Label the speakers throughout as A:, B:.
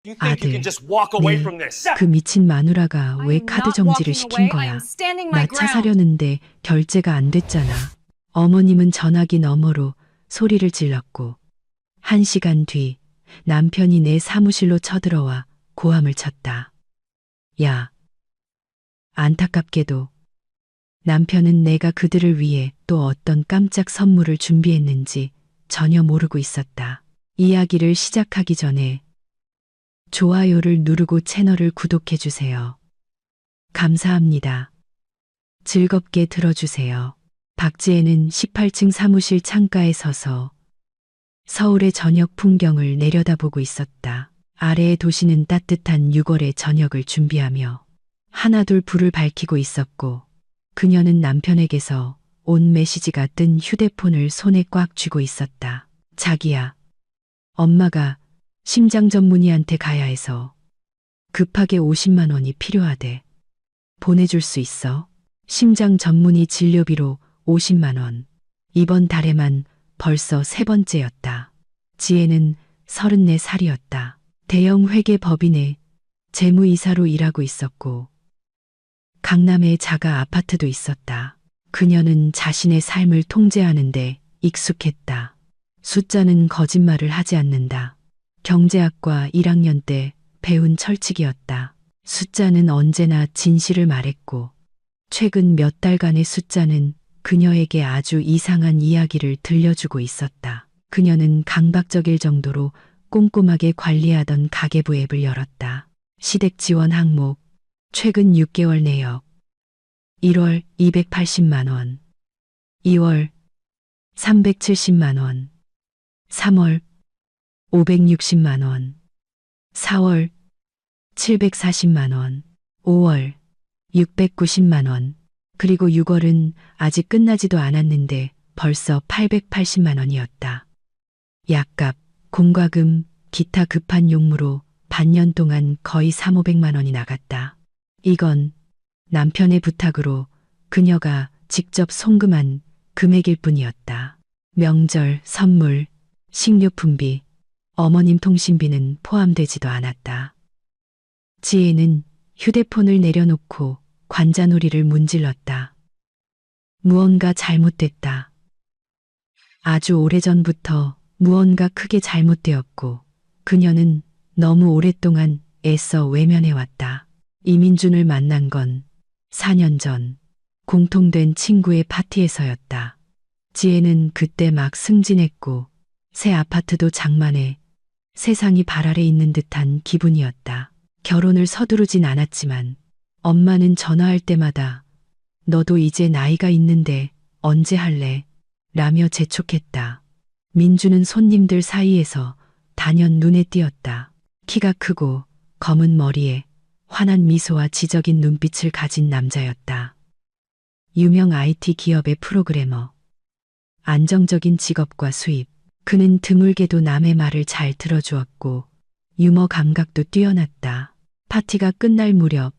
A: You think you can
B: 아들,
A: just walk away
B: 네,
A: from this?
B: 그 미친 마누라가 왜
C: I'm
B: 카드
C: not
B: 정지를
C: walking
B: 시킨
C: away. I
B: 거야?
C: am standing
B: 나
C: my
B: 차
C: ground.
B: 사려는데 결제가 안 됐잖아. 어머님은 전화기 너머로 소리를 질렀고, 1시간 뒤 남편이 내 사무실로 쳐들어와 고함을 쳤다. 야, 안타깝게도 남편은 내가 그들을 위해 또 어떤 깜짝 선물을 준비했는지 전혀 모르고 있었다. 이야기를 시작하기 전에 좋아요를 누르고 채널을 구독해 주세요. 감사합니다. 즐겁게 들어주세요. 박지혜는 18층 사무실 창가에 서서 서울의 저녁 풍경을 내려다보고 있었다. 아래의 도시는 따뜻한 6월의 저녁을 준비하며 하나둘 불을 밝히고 있었고, 그녀는 남편에게서 온 메시지가 뜬 휴대폰을 손에 꽉 쥐고 있었다. 자기야, 엄마가 심장 전문의한테 가야 해서 급하게 50만 원이 필요하대. 보내줄 수 있어? 심장 전문의 진료비로 50만 원. 이번 달에만 벌써 3번째였다. 지혜는 34살이었다. 대형 회계 법인의 재무이사로 일하고 있었고, 강남에 자가 아파트도 있었다. 그녀는 자신의 삶을 통제하는데 익숙했다. 숫자는 거짓말을 하지 않는다. 경제학과 1학년 때 배운 철칙이었다. 숫자는 언제나 진실을 말했고, 최근 몇 달간의 숫자는 그녀에게 아주 이상한 이야기를 들려주고 있었다. 그녀는 강박적일 정도로 꼼꼼하게 관리하던 가계부 앱을 열었다. 시댁 지원 항목, 최근 6개월 내역, 1월 280만 원, 2월 370만 원, 3월 560만 원, 4월 740만 원, 5월 690만 원, 그리고 6월은 아직 끝나지도 않았는데 벌써 880만 원이었다. 약값, 공과금, 기타 급한 용무로 반년 동안 거의 3,500만 원이 나갔다. 이건 남편의 부탁으로 그녀가 직접 송금한 금액일 뿐이었다. 명절, 선물, 식료품비, 어머님 통신비는 포함되지도 않았다. 지혜는 휴대폰을 내려놓고 관자놀이를 문질렀다. 무언가 잘못됐다. 아주 오래전부터 무언가 크게 잘못되었고, 그녀는 너무 오랫동안 애써 외면해왔다. 이민준을 만난 건 4년 전 공통된 친구의 파티에서였다. 지혜는 그때 막 승진했고 새 아파트도 장만해 세상이 발 아래 있는 듯한 기분이었다. 결혼을 서두르진 않았지만 엄마는 전화할 때마다 너도 이제 나이가 있는데 언제 할래? 라며 재촉했다. 민주는 손님들 사이에서 단연 눈에 띄었다. 키가 크고 검은 머리에 환한 미소와 지적인 눈빛을 가진 남자였다. 유명 IT 기업의 프로그래머. 안정적인 직업과 수입. 그는 드물게도 남의 말을 잘 들어주었고 유머 감각도 뛰어났다. 파티가 끝날 무렵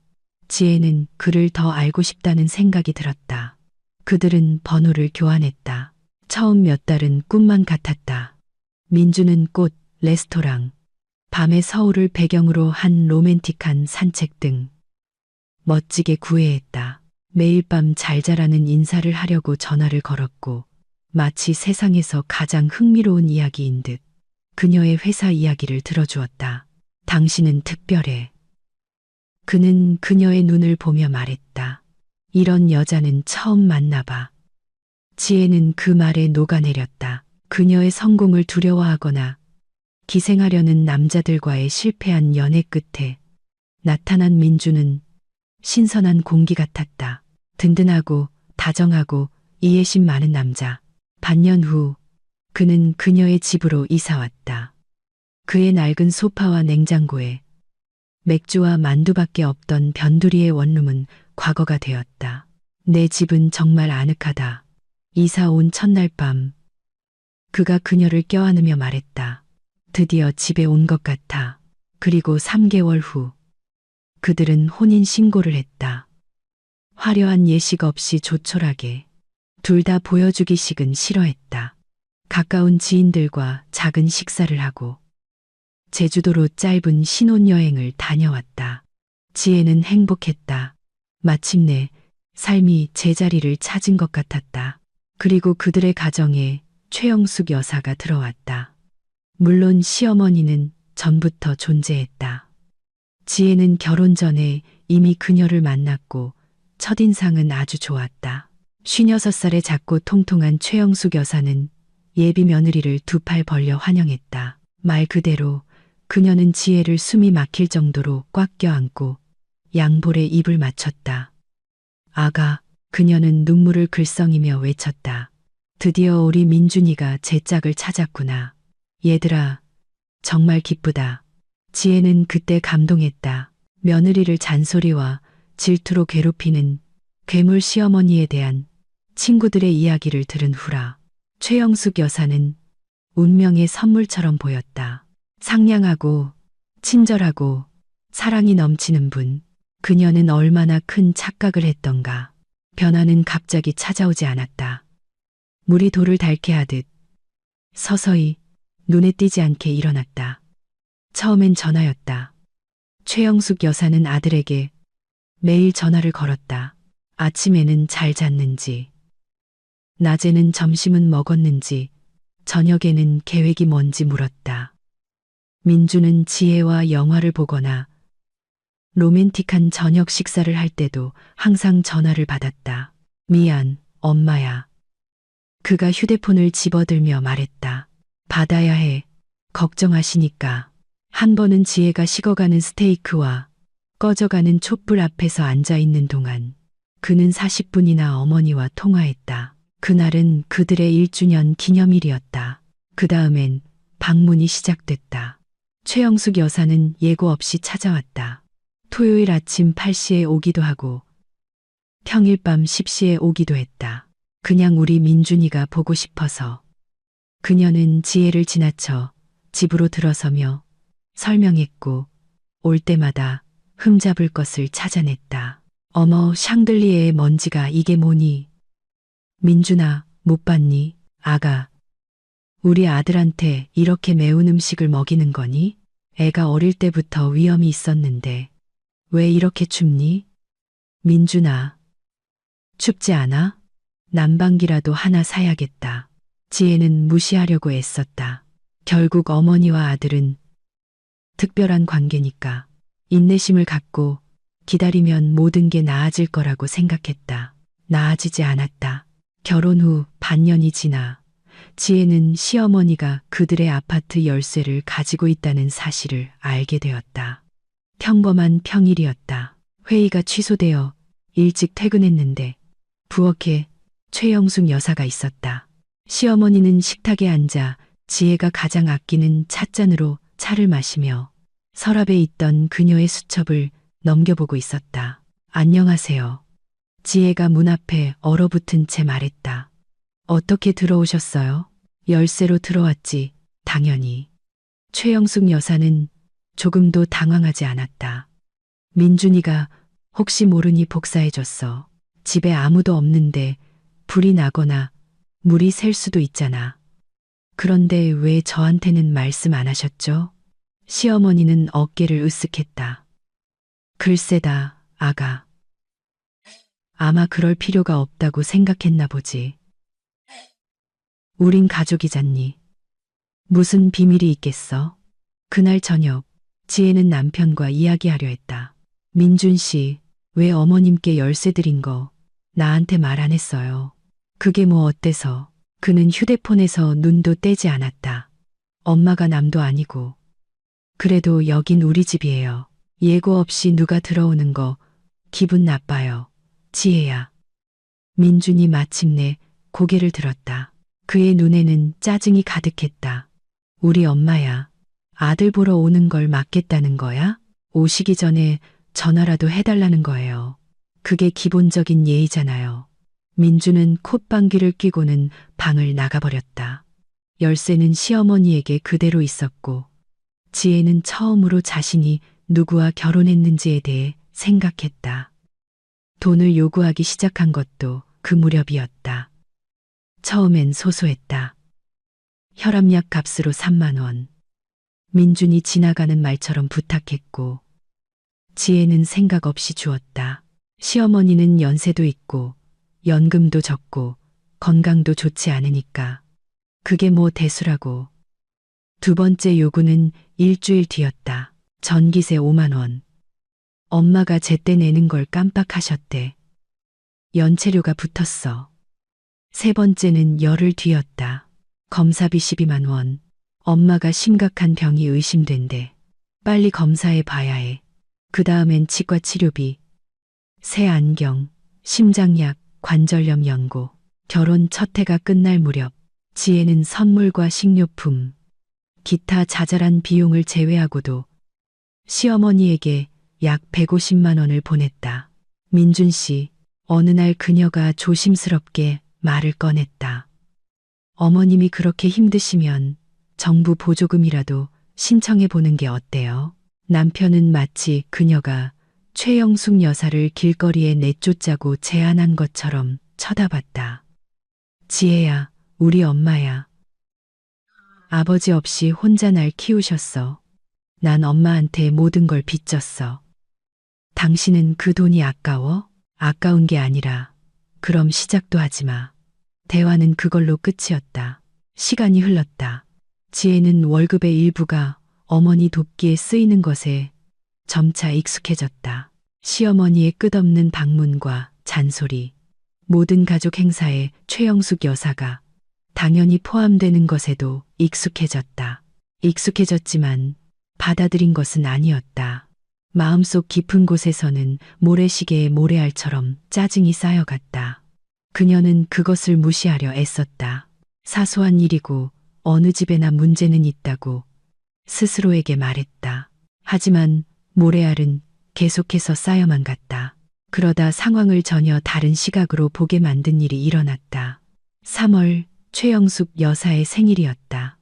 B: 지혜는 그를 더 알고 싶다는 생각이 들었다. 그들은 번호를 교환했다. 처음 몇 달은 꿈만 같았다. 민주는 꽃, 레스토랑, 밤의 서울을 배경으로 한 로맨틱한 산책 등 멋지게 구애했다. 매일 밤 잘 자라는 인사를 하려고 전화를 걸었고, 마치 세상에서 가장 흥미로운 이야기인 듯 그녀의 회사 이야기를 들어주었다. 당신은 특별해. 그는 그녀의 눈을 보며 말했다. 이런 여자는 처음 만나봐. 지혜는 그 말에 녹아내렸다. 그녀의 성공을 두려워하거나 기생하려는 남자들과의 실패한 연애 끝에 나타난 민주는 신선한 공기 같았다. 든든하고 다정하고 이해심 많은 남자. 반년 후 그는 그녀의 집으로 이사왔다. 그의 낡은 소파와 냉장고에 맥주와 만두밖에 없던 변두리의 원룸은 과거가 되었다. 내 집은 정말 아늑하다. 이사 온 첫날 밤 그가 그녀를 껴안으며 말했다. 드디어 집에 온 것 같아. 그리고 3개월 후 그들은 혼인 신고를 했다. 화려한 예식 없이 조촐하게. 둘 다 보여주기식은 싫어했다. 가까운 지인들과 작은 식사를 하고 제주도로 짧은 신혼여행을 다녀왔다. 지혜는 행복했다. 마침내 삶이 제자리를 찾은 것 같았다. 그리고 그들의 가정에 최영숙 여사가 들어왔다. 물론 시어머니는 전부터 존재했다. 지혜는 결혼 전에 이미 그녀를 만났고 첫인상은 아주 좋았다. 56살의 작고 통통한 최영숙 여사는 예비 며느리를 두 팔 벌려 환영했다. 말 그대로 그녀는 지혜를 숨이 막힐 정도로 꽉 껴안고 양볼에 입을 맞췄다. 아가, 그녀는 눈물을 글썽이며 외쳤다. 드디어 우리 민준이가 제 짝을 찾았구나. 얘들아, 정말 기쁘다. 지혜는 그때 감동했다. 며느리를 잔소리와 질투로 괴롭히는 괴물 시어머니에 대한 친구들의 이야기를 들은 후라 최영숙 여사는 운명의 선물처럼 보였다. 상냥하고 친절하고 사랑이 넘치는 분. 그녀는 얼마나 큰 착각을 했던가. 변화는 갑자기 찾아오지 않았다. 물이 돌을 닳게 하듯 서서히 눈에 띄지 않게 일어났다. 처음엔 전화였다. 최영숙 여사는 아들에게 매일 전화를 걸었다. 아침에는 잘 잤는지, 낮에는 점심은 먹었는지, 저녁에는 계획이 뭔지 물었다. 민주는 지혜와 영화를 보거나 로맨틱한 저녁 식사를 할 때도 항상 전화를 받았다. 미안, 엄마야. 그가 휴대폰을 집어들며 말했다. 받아야 해. 걱정하시니까. 한 번은 지혜가 식어가는 스테이크와 꺼져가는 촛불 앞에서 앉아 있는 동안 그는 40분이나 어머니와 통화했다. 그날은 그들의 1주년 기념일이었다. 그 다음엔 방문이 시작됐다. 최영숙 여사는 예고 없이 찾아왔다. 토요일 아침 8시에 오기도 하고 평일 밤 10시에 오기도 했다. 그냥 우리 민준이가 보고 싶어서. 그녀는 지혜를 지나쳐 집으로 들어서며 설명했고 올 때마다 흠잡을 것을 찾아냈다. 어머, 샹들리에의 먼지가 이게 뭐니? 민준아, 못 봤니? 아가, 우리 아들한테 이렇게 매운 음식을 먹이는 거니? 애가 어릴 때부터 위염이 있었는데 왜 이렇게 춥니? 민준아, 춥지 않아? 난방기라도 하나 사야겠다. 지혜는 무시하려고 애썼다. 결국 어머니와 아들은 특별한 관계니까 인내심을 갖고 기다리면 모든 게 나아질 거라고 생각했다. 나아지지 않았다. 결혼 후 반년이 지나 지혜는 시어머니가 그들의 아파트 열쇠를 가지고 있다는 사실을 알게 되었다. 평범한 평일이었다. 회의가 취소되어 일찍 퇴근했는데 부엌에 최영숙 여사가 있었다. 시어머니는 식탁에 앉아 지혜가 가장 아끼는 찻잔으로 차를 마시며 서랍에 있던 그녀의 수첩을 넘겨보고 있었다. 안녕하세요. 지혜가 문 앞에 얼어붙은 채 말했다. 어떻게 들어오셨어요? 열쇠로 들어왔지, 당연히. 최영숙 여사는 조금도 당황하지 않았다. 민준이가 혹시 모르니 복사해줬어. 집에 아무도 없는데 불이 나거나 물이 셀 수도 있잖아. 그런데 왜 저한테는 말씀 안 하셨죠? 시어머니는 어깨를 으쓱했다. 글쎄다, 아가. 아마 그럴 필요가 없다고 생각했나 보지. 우린 가족이잖니. 무슨 비밀이 있겠어? 그날 저녁, 지혜는 남편과 이야기하려 했다. 민준 씨, 왜 어머님께 열쇠 드린 거 나한테 말 안 했어요. 그게 뭐 어때서? 그는 휴대폰에서 눈도 떼지 않았다. 엄마가 남도 아니고. 그래도 여긴 우리 집이에요. 예고 없이 누가 들어오는 거 기분 나빠요. 지혜야. 민준이 마침내 고개를 들었다. 그의 눈에는 짜증이 가득했다. 우리 엄마야. 아들 보러 오는 걸 막겠다는 거야? 오시기 전에 전화라도 해달라는 거예요. 그게 기본적인 예의잖아요. 민주는 콧방귀를 뀌고는 방을 나가버렸다. 열쇠는 시어머니에게 그대로 있었고 지혜는 처음으로 자신이 누구와 결혼했는지에 대해 생각했다. 돈을 요구하기 시작한 것도 그 무렵이었다. 처음엔 소소했다. 혈압약 값으로 3만 원. 민준이 지나가는 말처럼 부탁했고 지혜는 생각 없이 주었다. 시어머니는 연세도 있고 연금도 적고 건강도 좋지 않으니까 그게 뭐 대수라고. 두 번째 요구는 일주일 뒤였다. 전기세 5만 원. 엄마가 제때 내는 걸 깜빡하셨대. 연체료가 붙었어. 세 번째는 열흘 뒤였다. 검사비 12만 원. 엄마가 심각한 병이 의심된대. 빨리 검사해 봐야 해. 그 다음엔 치과 치료비, 새 안경, 심장약, 관절염 연고. 결혼 첫 해가 끝날 무렵 지혜는 선물과 식료품, 기타 자잘한 비용을 제외하고도 시어머니에게 약 150만 원을 보냈다. 민준 씨, 어느 날 그녀가 조심스럽게 말을 꺼냈다. 어머님이 그렇게 힘드시면 정부 보조금이라도 신청해 보는 게 어때요? 남편은 마치 그녀가 최영숙 여사를 길거리에 내쫓자고 제안한 것처럼 쳐다봤다. 지혜야, 우리 엄마야. 아버지 없이 혼자 날 키우셨어. 난 엄마한테 모든 걸 빚졌어. 당신은 그 돈이 아까워? 아까운 게 아니라 그럼 시작도 하지 마. 대화는 그걸로 끝이었다. 시간이 흘렀다. 지혜는 월급의 일부가 어머니 돕기에 쓰이는 것에 점차 익숙해졌다. 시어머니의 끝없는 방문과 잔소리, 모든 가족 행사에 최영숙 여사가 당연히 포함되는 것에도 익숙해졌다. 익숙해졌지만 받아들인 것은 아니었다. 마음속 깊은 곳에서는 모래시계의 모래알처럼 짜증이 쌓여갔다. 그녀는 그것을 무시하려 애썼다. 사소한 일이고 어느 집에나 문제는 있다고 스스로에게 말했다. 하지만 모래알은 계속해서 쌓여만 갔다. 그러다 상황을 전혀 다른 시각으로 보게 만든 일이 일어났다. 3월 최영숙 여사의 생일이었다.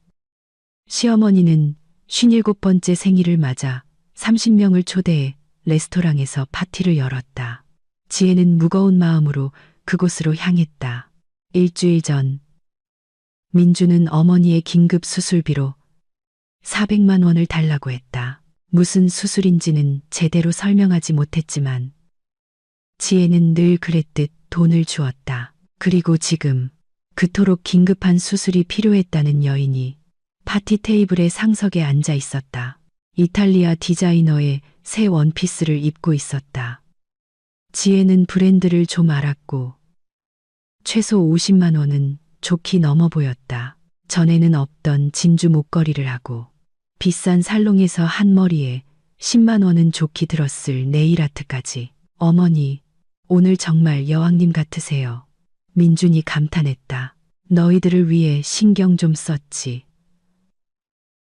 B: 시어머니는 57번째 생일을 맞아 30명을 초대해 레스토랑에서 파티를 열었다. 지혜는 무거운 마음으로 그곳으로 향했다. 일주일 전 민주는 어머니의 긴급 수술비로 400만 원을 달라고 했다. 무슨 수술인지는 제대로 설명하지 못했지만 지혜는 늘 그랬듯 돈을 주었다. 그리고 지금 그토록 긴급한 수술이 필요했다는 여인이 파티 테이블의 상석에 앉아 있었다. 이탈리아 디자이너의 새 원피스를 입고 있었다. 지혜는 브랜드를 좀 알았고 최소 50만 원은 좋게 넘어 보였다. 전에는 없던 진주 목걸이를 하고 비싼 살롱에서 한 머리에 10만 원은 좋게 들었을 네일아트까지. 어머니, 오늘 정말 여왕님 같으세요. 민준이 감탄했다. 너희들을 위해 신경 좀 썼지.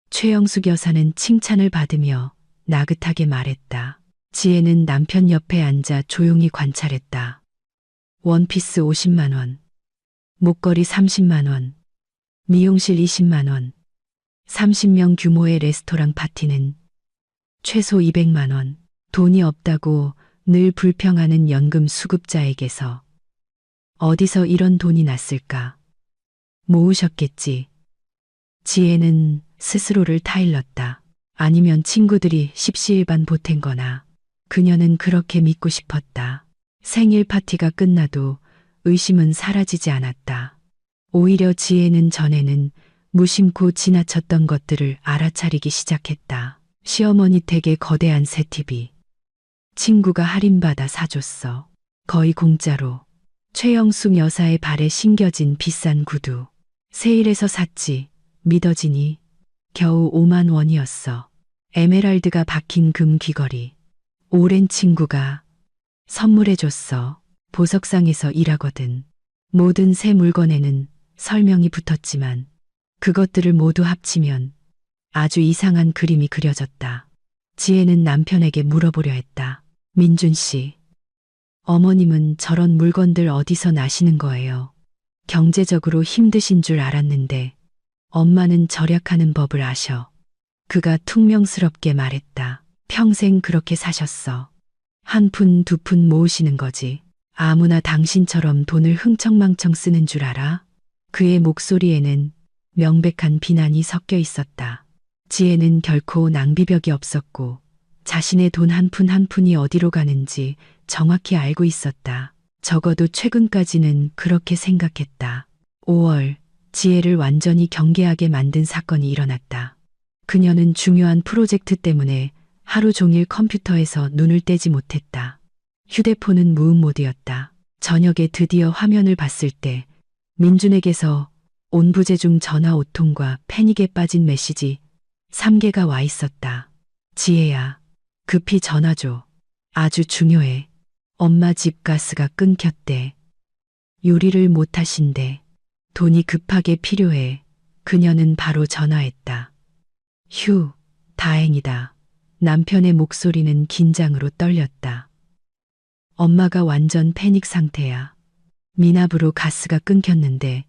B: 최영숙 여사는 칭찬을 받으며 나긋하게 말했다. 지혜는 남편 옆에 앉아 조용히 관찰했다. 원피스 50만 원, 목걸이 30만 원, 미용실 20만 원, 30명 규모의 레스토랑 파티는 최소 200만 원. 돈이 없다고 늘 불평하는 연금 수급자에게서 어디서 이런 돈이 났을까? 모으셨겠지. 지혜는 스스로를 타일렀다. 아니면 친구들이 십시일반 보탠 거나. 그녀는 그렇게 믿고 싶었다. 생일 파티가 끝나도 의심은 사라지지 않았다. 오히려 지혜는 전에는 무심코 지나쳤던 것들을 알아차리기 시작했다. 시어머니 댁에 거대한 새 TV. 친구가 할인받아 사줬어. 거의 공짜로. 최영숙 여사의 발에 신겨진 비싼 구두. 세일해서 샀지. 믿어지니? 겨우 5만 원이었어. 에메랄드가 박힌 금 귀걸이. 오랜 친구가 선물해줬어. 보석상에서 일하거든. 모든 새 물건에는 설명이 붙었지만 그것들을 모두 합치면 아주 이상한 그림이 그려졌다. 지혜는 남편에게 물어보려 했다. 민준 씨, 어머님은 저런 물건들 어디서 나시는 거예요? 경제적으로 힘드신 줄 알았는데 엄마는 절약하는 법을 아셔. 그가 퉁명스럽게 말했다. 평생 그렇게 사셨어. 한 푼 두 푼 모으시는 거지. 아무나 당신처럼 돈을 흥청망청 쓰는 줄 알아? 그의 목소리에는 명백한 비난이 섞여 있었다. 지혜는 결코 낭비벽이 없었고 자신의 돈 한 푼 한 푼이 어디로 가는지 정확히 알고 있었다. 적어도 최근까지는 그렇게 생각했다. 5월, 지혜를 완전히 경계하게 만든 사건이 일어났다. 그녀는 중요한 프로젝트 때문에 하루 종일 컴퓨터에서 눈을 떼지 못했다. 휴대폰은 무음 모드였다. 저녁에 드디어 화면을 봤을 때 민준에게서 온부재중 전화 5통과 패닉에 빠진 메시지 3개가 와 있었다. 지혜야, 급히 전화 줘. 아주 중요해. 엄마 집 가스가 끊겼대. 요리를 못 하신대. 돈이 급하게 필요해. 그녀는 바로 전화했다. 휴, 다행이다. 남편의 목소리는 긴장으로 떨렸다. 엄마가 완전 패닉 상태야. 미납으로 가스가 끊겼는데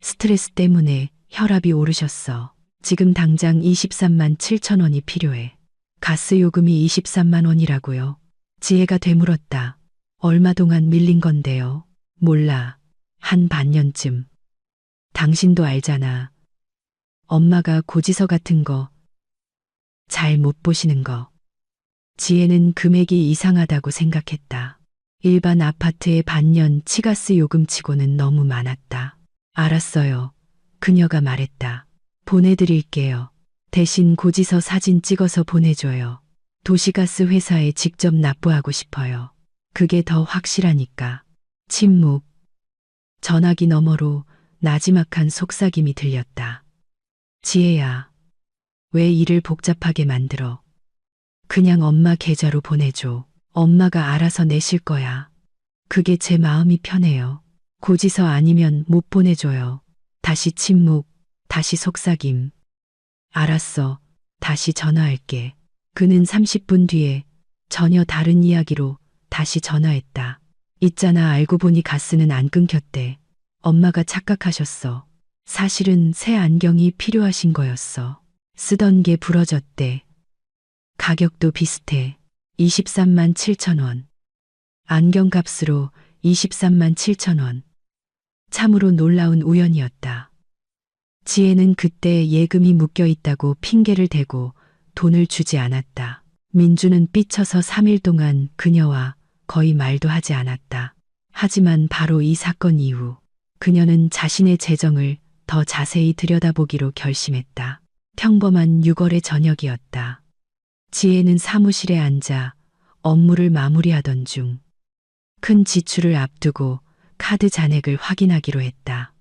B: 스트레스 때문에 혈압이 오르셨어. 지금 당장 23만 7천 원이 필요해. 가스 요금이 23만 원이라고요. 지혜가 되물었다. 얼마 동안 밀린 건데요. 몰라. 한 반년쯤. 당신도 알잖아. 엄마가 고지서 같은 거 잘 못 보시는 거. 지혜는 금액이 이상하다고 생각했다. 일반 아파트의 반년 치가스 요금치고는 너무 많았다. 알았어요. 그녀가 말했다. 보내드릴게요. 대신 고지서 사진 찍어서 보내줘요. 도시가스 회사에 직접 납부하고 싶어요. 그게 더 확실하니까. 침묵. 전화기 너머로 나지막한 속삭임이 들렸다. 지혜야, 왜 일을 복잡하게 만들어? 그냥 엄마 계좌로 보내줘. 엄마가 알아서 내실 거야. 그게 제 마음이 편해요. 고지서 아니면 못 보내줘요. 다시 침묵, 다시 속삭임. 알았어. 다시 전화할게. 그는 30분 뒤에 전혀 다른 이야기로 다시 전화했다. 있잖아, 알고 보니 가스는 안 끊겼대. 엄마가 착각하셨어. 사실은 새 안경이 필요하신 거였어. 쓰던 게 부러졌대. 가격도 비슷해. 23만 7천 원. 안경 값으로 23만 7천 원. 참으로 놀라운 우연이었다. 지혜는 그때 예금이 묶여 있다고 핑계를 대고 돈을 주지 않았다. 민주는 삐쳐서 3일 동안 그녀와 거의 말도 하지 않았다. 하지만 바로 이 사건 이후 그녀는 자신의 재정을 더 자세히 들여다보기로 결심했다. 평범한 6월의 저녁이었다. 지혜는 사무실에 앉아 업무를 마무리하던 중 큰 지출을 앞두고 카드 잔액을 확인하기로 했다.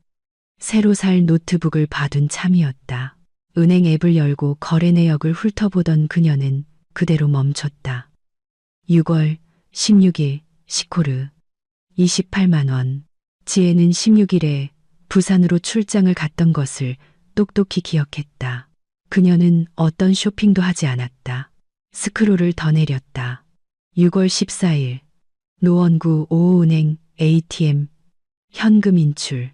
B: 새로 살 노트북을 봐둔 참이었다. 은행 앱을 열고 거래 내역을 훑어보던 그녀는 그대로 멈췄다. 6월 16일 시코르 28만 원. 지혜는 16일에 부산으로 출장을 갔던 것을 똑똑히 기억했다. 그녀는 어떤 쇼핑도 하지 않았다. 스크롤을 더 내렸다. 6월 14일 노원구 5호은행 ATM 현금 인출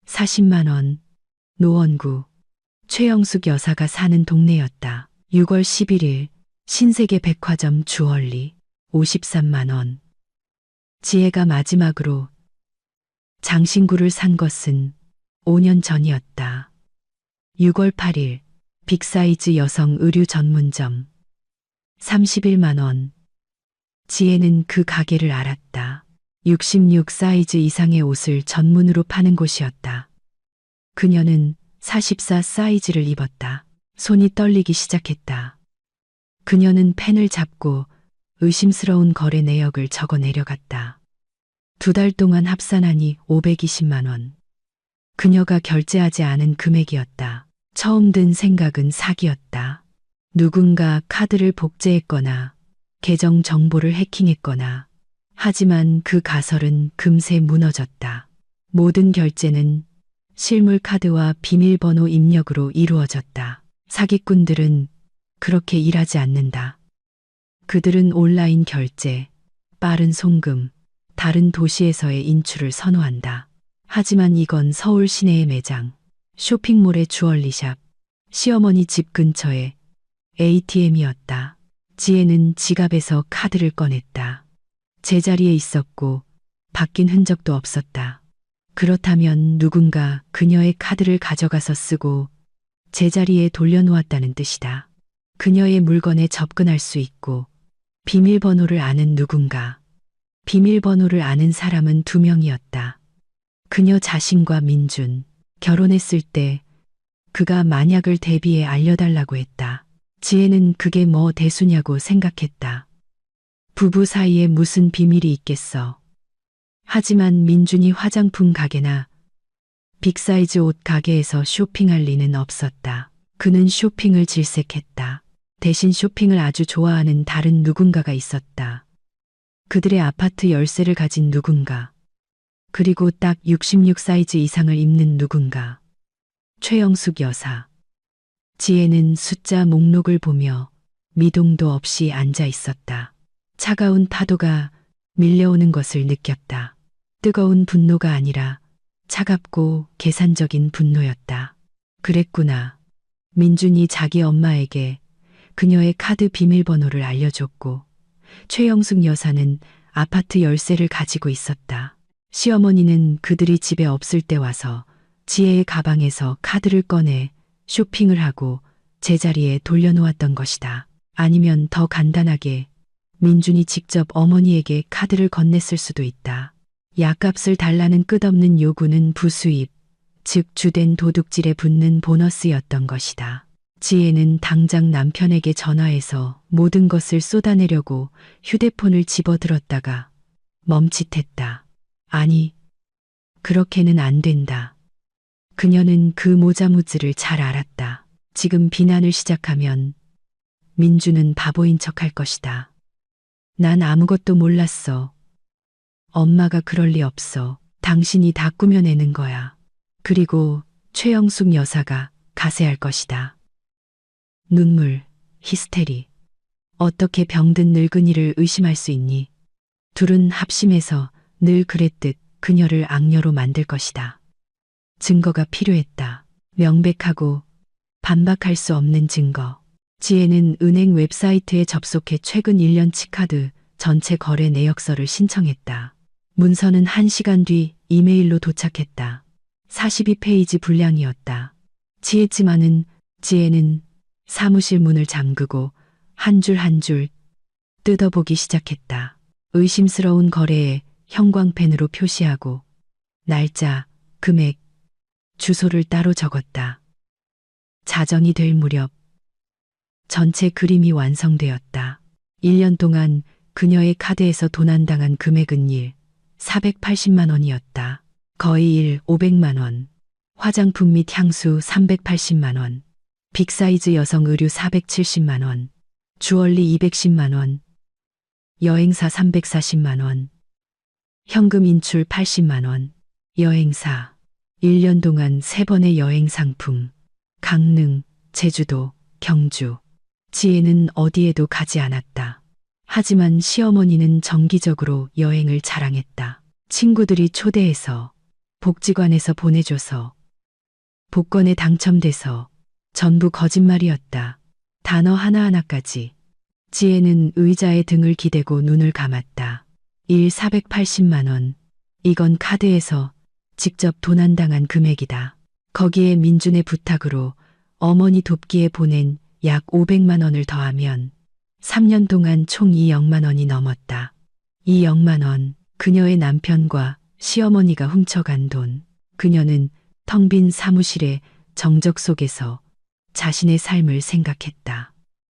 B: 40만 원. 노원구 최영숙 여사가 사는 동네였다. 6월 11일 신세계 백화점 주얼리 53만 원. 지혜가 마지막으로 장신구를 산 것은 5년 전이었다. 6월 8일 빅사이즈 여성 의류 전문점 31만 원. 지혜는 그 가게를 알았다. 66 사이즈 이상의 옷을 전문으로 파는 곳이었다. 그녀는 44 사이즈를 입었다. 손이 떨리기 시작했다. 그녀는 펜을 잡고 의심스러운 거래 내역을 적어 내려갔다. 2달 동안 합산하니 520만 원. 그녀가 결제하지 않은 금액이었다. 처음 든 생각은 사기였다. 누군가 카드를 복제했거나 계정 정보를 해킹했거나. 하지만 그 가설은 금세 무너졌다. 모든 결제는 실물 카드와 비밀번호 입력으로 이루어졌다. 사기꾼들은 그렇게 일하지 않는다. 그들은 온라인 결제, 빠른 송금, 다른 도시에서의 인출을 선호한다. 하지만 이건 서울 시내의 매장, 쇼핑몰의 주얼리샵, 시어머니 집 근처의 ATM이었다. 지혜는 지갑에서 카드를 꺼냈다. 제자리에 있었고 바뀐 흔적도 없었다. 그렇다면 누군가 그녀의 카드를 가져가서 쓰고 제자리에 돌려놓았다는 뜻이다. 그녀의 물건에 접근할 수 있고 비밀번호를 아는 누군가. 비밀번호를 아는 사람은 2명이었다. 그녀 자신과 민준. 결혼했을 때 그가 만약을 대비해 알려달라고 했다. 지혜는 그게 뭐 대수냐고 생각했다. 부부 사이에 무슨 비밀이 있겠어. 하지만 민준이 화장품 가게나 빅사이즈 옷 가게에서 쇼핑할 리는 없었다. 그는 쇼핑을 질색했다. 대신 쇼핑을 아주 좋아하는 다른 누군가가 있었다. 그들의 아파트 열쇠를 가진 누군가. 그리고 딱 66 사이즈 이상을 입는 누군가. 최영숙 여사. 지혜는 숫자 목록을 보며 미동도 없이 앉아 있었다. 차가운 파도가 밀려오는 것을 느꼈다. 뜨거운 분노가 아니라 차갑고 계산적인 분노였다. 그랬구나. 민준이 자기 엄마에게 그녀의 카드 비밀번호를 알려줬고 최영숙 여사는 아파트 열쇠를 가지고 있었다. 시어머니는 그들이 집에 없을 때 와서 지혜의 가방에서 카드를 꺼내 쇼핑을 하고 제자리에 돌려놓았던 것이다. 아니면 더 간단하게 민준이 직접 어머니에게 카드를 건넸을 수도 있다. 약값을 달라는 끝없는 요구는 부수입, 즉 주된 도둑질에 붙는 보너스였던 것이다. 지혜는 당장 남편에게 전화해서 모든 것을 쏟아내려고 휴대폰을 집어들었다가 멈칫했다. 아니, 그렇게는 안 된다. 그녀는 그 모자무즈를 잘 알았다. 지금 비난을 시작하면 민주는 바보인 척할 것이다. 난 아무것도 몰랐어. 엄마가 그럴 리 없어. 당신이 다 꾸며내는 거야. 그리고 최영숙 여사가 가세할 것이다. 눈물, 히스테리. 어떻게 병든 늙은이를 의심할 수 있니? 둘은 합심해서 늘 그랬듯 그녀를 악녀로 만들 것이다. 증거가 필요했다. 명백하고 반박할 수 없는 증거. 지혜는 은행 웹사이트에 접속해 최근 1년치 카드 전체 거래 내역서를 신청했다. 문서는 1시간 뒤 이메일로 도착했다. 42페이지 분량이었다. 지혜는 사무실 문을 잠그고 한 줄 한 줄 뜯어보기 시작했다. 의심스러운 거래에 형광펜으로 표시하고 날짜, 금액, 주소를 따로 적었다. 자정이 될 무렵 전체 그림이 완성되었다. 1년 동안 그녀의 카드에서 도난당한 금액은 480만 원이었다. 거의 500만 원. 화장품 및 향수 380만 원. 빅사이즈 여성 의류 470만 원. 주얼리 210만 원. 여행사 340만 원. 현금 인출 80만 원. 여행사. 1년 동안 3번의 여행 상품. 강릉, 제주도, 경주. 지혜는 어디에도 가지 않았다. 하지만 시어머니는 정기적으로 여행을 자랑했다. 친구들이 초대해서, 복지관에서 보내줘서, 복권에 당첨돼서 전부 거짓말이었다. 단어 하나하나까지. 지혜는 의자에 등을 기대고 눈을 감았다. 480만 원. 이건 카드에서 직접 도난당한 금액이다. 거기에 민준의 부탁으로 어머니 돕기에 보낸 약 500만 원을 더하면 3년 동안 총 2억만 원이 넘었다. 2억만 원. 그녀의 남편과 시어머니가 훔쳐간 돈. 그녀는 텅 빈 사무실의 정적 속에서 자신의 삶을 생각했다.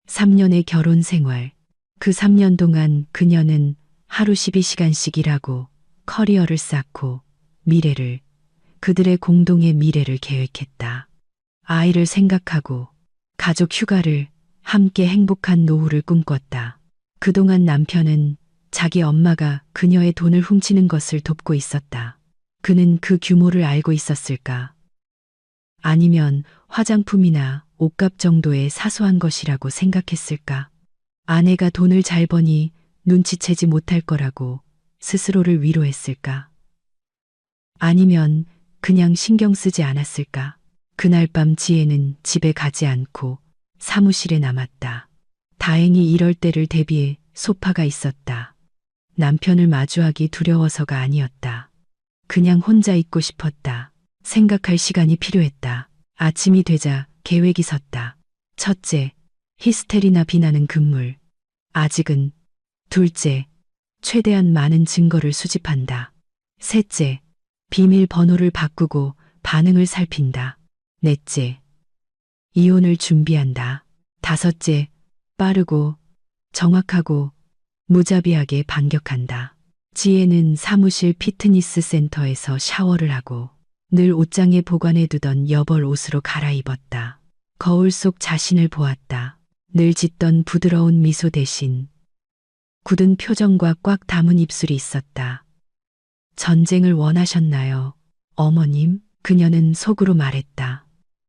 B: 3년의 결혼 생활. 그 3년 동안 그녀는 하루 12시간씩 일하고 커리어를 쌓고 미래를, 그들의 공동의 미래를 계획했다. 아이를 생각하고 가족 휴가를, 함께 행복한 노후를 꿈꿨다. 그동안 남편은 자기 엄마가 그녀의 돈을 훔치는 것을 돕고 있었다. 그는 그 규모를 알고 있었을까? 아니면 화장품이나 옷값 정도의 사소한 것이라고 생각했을까? 아내가 돈을 잘 버니 눈치채지 못할 거라고 스스로를 위로했을까? 아니면 그냥 신경 쓰지 않았을까? 그날 밤 지혜는 집에 가지 않고 사무실에 남았다. 다행히 이럴 때를 대비해 소파가 있었다. 남편을 마주하기 두려워서가 아니었다. 그냥 혼자 있고 싶었다. 생각할 시간이 필요했다. 아침이 되자 계획이 섰다. 첫째, 히스테리나 비나는 금물. 아직은. 둘째, 최대한 많은 증거를 수집한다. 셋째, 비밀번호를 바꾸고 반응을 살핀다. 넷째, 이혼을 준비한다. 다섯째, 빠르고 정확하고 무자비하게 반격한다. 지혜는 사무실 피트니스 센터에서 샤워를 하고 늘 옷장에 보관해두던 여벌 옷으로 갈아입었다. 거울 속 자신을 보았다. 늘 짓던 부드러운 미소 대신 굳은 표정과 꽉 담은 입술이 있었다. 전쟁을 원하셨나요, 어머님? 그녀는 속으로 말했다.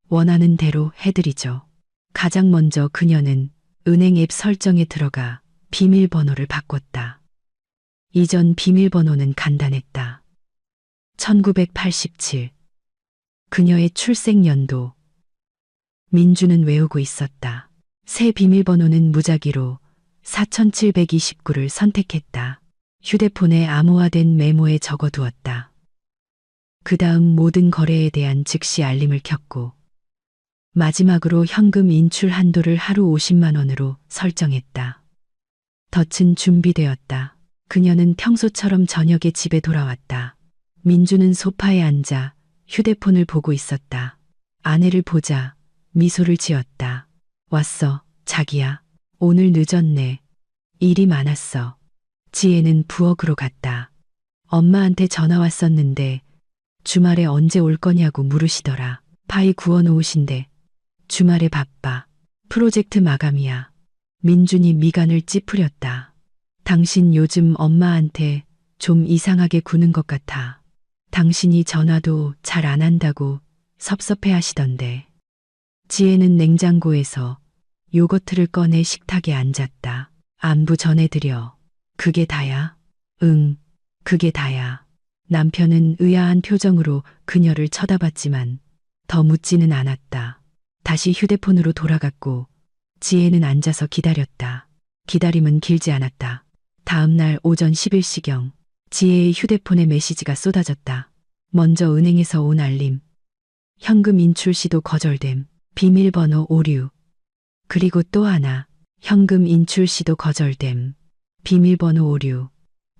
B: 원하는 대로 해드리죠. 가장 먼저 그녀는 은행 앱 설정에 들어가 비밀번호를 바꿨다. 이전 비밀번호는 간단했다. 1987. 그녀의 출생연도. 민주는 외우고 있었다. 새 비밀번호는 무작위로 4729를 선택했다. 휴대폰에 암호화된 메모에 적어두었다. 그 다음 모든 거래에 대한 즉시 알림을 켰고 마지막으로 현금 인출 한도를 하루 50만 원으로 설정했다. 덫은 준비되었다. 그녀는 평소처럼 저녁에 집에 돌아왔다. 민주는 소파에 앉아 휴대폰을 보고 있었다. 아내를 보자 미소를 지었다. 왔어, 자기야. 오늘 늦었네. 일이 많았어. 지혜는 부엌으로 갔다. 엄마한테 전화 왔었는데 주말에 언제 올 거냐고 물으시더라. 파이 구워 놓으신대. 주말에 바빠. 프로젝트 마감이야. 민준이 미간을 찌푸렸다. 당신 요즘 엄마한테 좀 이상하게 구는 것 같아. 당신이 전화도 잘 안 한다고 섭섭해 하시던데. 지혜는 냉장고에서 요거트를 꺼내 식탁에 앉았다. 안부 전해드려. 그게 다야? 응, 그게 다야. 남편은 의아한 표정으로 그녀를 쳐다봤지만 더 묻지는 않았다. 다시 휴대폰으로 돌아갔고 지혜는 앉아서 기다렸다. 기다림은 길지 않았다. 다음 날 오전 11시경 지혜의 휴대폰에 메시지가 쏟아졌다. 먼저 은행에서 온 알림. 현금 인출 시도 거절됨. 비밀번호 오류. 그리고 또 하나. 현금 인출 시도 거절됨. 비밀번호 오류.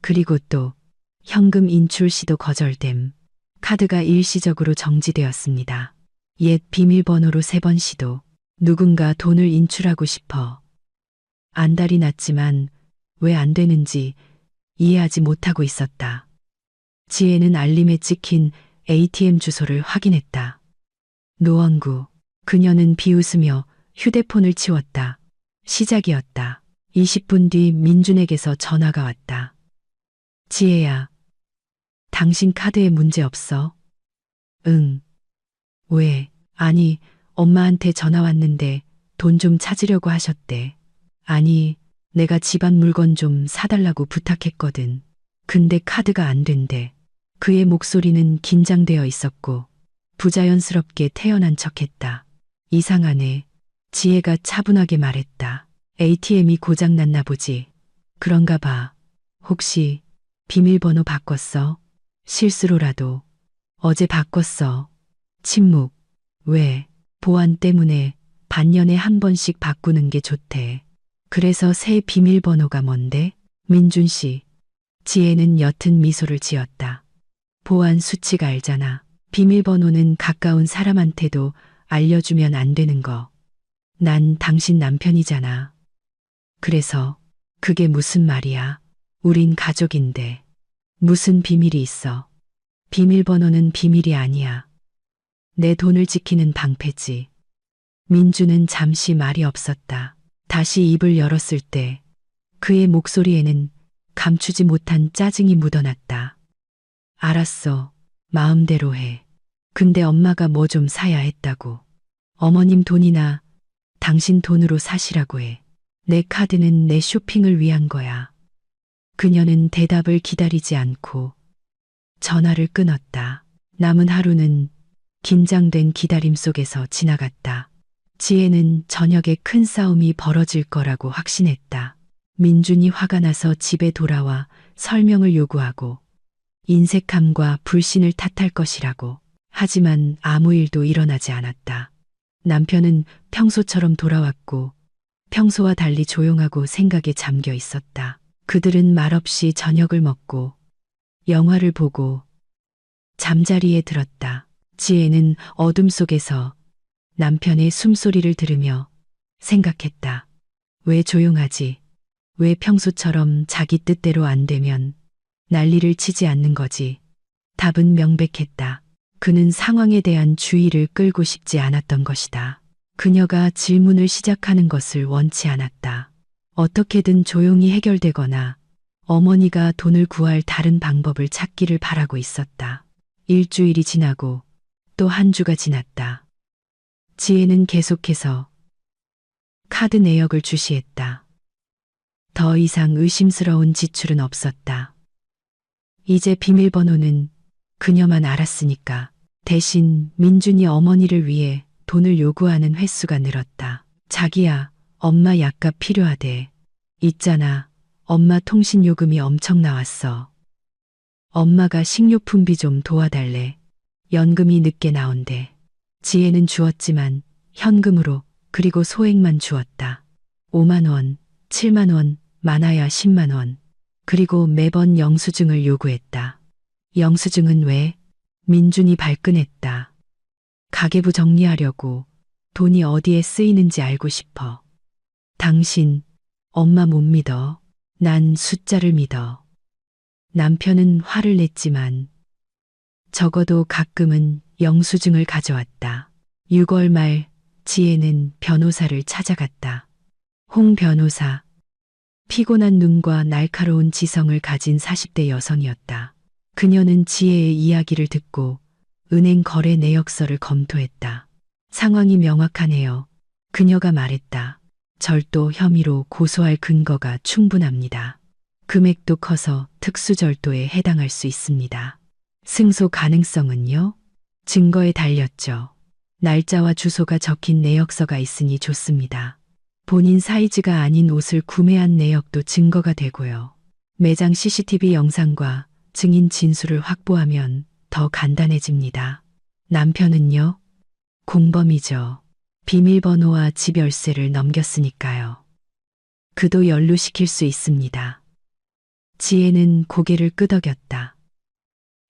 B: 그리고 또 현금 인출 시도 거절됨. 카드가 일시적으로 정지되었습니다. 옛 비밀번호로 3번 시도. 누군가 돈을 인출하고 싶어. 안달이 났지만 왜 안 되는지 이해하지 못하고 있었다. 지혜는 알림에 찍힌 ATM 주소를 확인했다. 노원구. 그녀는 비웃으며 휴대폰을 치웠다. 시작이었다. 20분 뒤 민준에게서 전화가 왔다. 지혜야, 당신 카드에 문제 없어? 응. 왜? 아니, 엄마한테 전화 왔는데 돈 좀 찾으려고 하셨대. 아니, 내가 집안 물건 좀 사달라고 부탁했거든. 근데 카드가 안 된대. 그의 목소리는 긴장되어 있었고 부자연스럽게 태연한 척했다. 이상하네. 지혜가 차분하게 말했다. ATM이 고장났나 보지. 그런가 봐. 혹시 비밀번호 바꿨어? 실수로라도. 어제 바꿨어. 침묵. 왜? 보안 때문에 반년에 한 번씩 바꾸는 게 좋대. 그래서 새 비밀번호가 뭔데? 민준 씨. 지혜는 옅은 미소를 지었다. 보안 수칙 알잖아. 비밀번호는 가까운 사람한테도 알려주면 안 되는 거. 난 당신 남편이잖아. 그래서 그게 무슨 말이야? 우린 가족인데. 무슨 비밀이 있어? 비밀번호는 비밀이 아니야. 내 돈을 지키는 방패지. 민주는 잠시 말이 없었다. 다시 입을 열었을 때 그의 목소리에는 감추지 못한 짜증이 묻어났다. 알았어. 마음대로 해. 근데 엄마가 뭐 좀 사야 했다고. 어머님 돈이나 당신 돈으로 사시라고 해. 내 카드는 내 쇼핑을 위한 거야. 그녀는 대답을 기다리지 않고 전화를 끊었다. 남은 하루는 긴장된 기다림 속에서 지나갔다. 지혜는 저녁에 큰 싸움이 벌어질 거라고 확신했다. 민준이 화가 나서 집에 돌아와 설명을 요구하고 인색함과 불신을 탓할 것이라고. 하지만 아무 일도 일어나지 않았다. 남편은 평소처럼 돌아왔고 평소와 달리 조용하고 생각에 잠겨 있었다. 그들은 말없이 저녁을 먹고 영화를 보고 잠자리에 들었다. 지혜는 어둠 속에서 남편의 숨소리를 들으며 생각했다. 왜 조용하지? 왜 평소처럼 자기 뜻대로 안 되면 난리를 치지 않는 거지? 답은 명백했다. 그는 상황에 대한 주의를 끌고 싶지 않았던 것이다. 그녀가 질문을 시작하는 것을 원치 않았다. 어떻게든 조용히 해결되거나 어머니가 돈을 구할 다른 방법을 찾기를 바라고 있었다. 일주일이 지나고 또 한 주가 지났다. 지혜는 계속해서 카드 내역을 주시했다. 더 이상 의심스러운 지출은 없었다. 이제 비밀번호는 그녀만 알았으니까. 대신 민준이 어머니를 위해 돈을 요구하는 횟수가 늘었다. 자기야, 엄마 약값 필요하대. 있잖아, 엄마 통신 요금이 엄청 나왔어. 엄마가 식료품비 좀 도와달래. 연금이 늦게 나온대. 지혜는 주었지만 현금으로, 그리고 소액만 주었다. 5만 원, 7만 원, 많아야 10만 원. 그리고 매번 영수증을 요구했다. 영수증은 왜? 민준이 발끈했다. 가계부 정리하려고. 돈이 어디에 쓰이는지 알고 싶어. 당신, 엄마 못 믿어. 난 숫자를 믿어. 남편은 화를 냈지만 적어도 가끔은 영수증을 가져왔다. 6월 말 지혜는 변호사를 찾아갔다. 홍 변호사. 피곤한 눈과 날카로운 지성을 가진 40대 여성이었다. 그녀는 지혜의 이야기를 듣고 은행 거래 내역서를 검토했다. 상황이 명확하네요. 그녀가 말했다. 절도 혐의로 고소할 근거가 충분합니다. 금액도 커서 특수절도에 해당할 수 있습니다. 승소 가능성은요? 증거에 달렸죠. 날짜와 주소가 적힌 내역서가 있으니 좋습니다. 본인 사이즈가 아닌 옷을 구매한 내역도 증거가 되고요. 매장 CCTV 영상과 증인 진술을 확보하면 더 간단해집니다. 남편은요? 공범이죠. 비밀번호와 집 열쇠를 넘겼으니까요. 그도 연루시킬 수 있습니다. 지혜는 고개를 끄덕였다.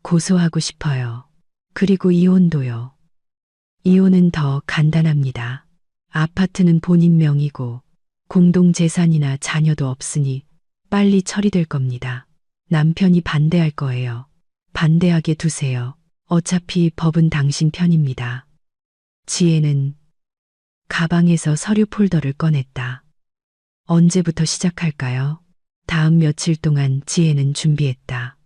B: 고소하고 싶어요. 그리고 이혼도요. 이혼은 더 간단합니다. 아파트는 본인 명의고 공동재산이나 자녀도 없으니 빨리 처리될 겁니다. 남편이 반대할 거예요. 반대하게 두세요. 어차피 법은 당신 편입니다. 지혜는 가방에서 서류 폴더를 꺼냈다. 언제부터 시작할까요? 다음 며칠 동안 지혜는 준비했다.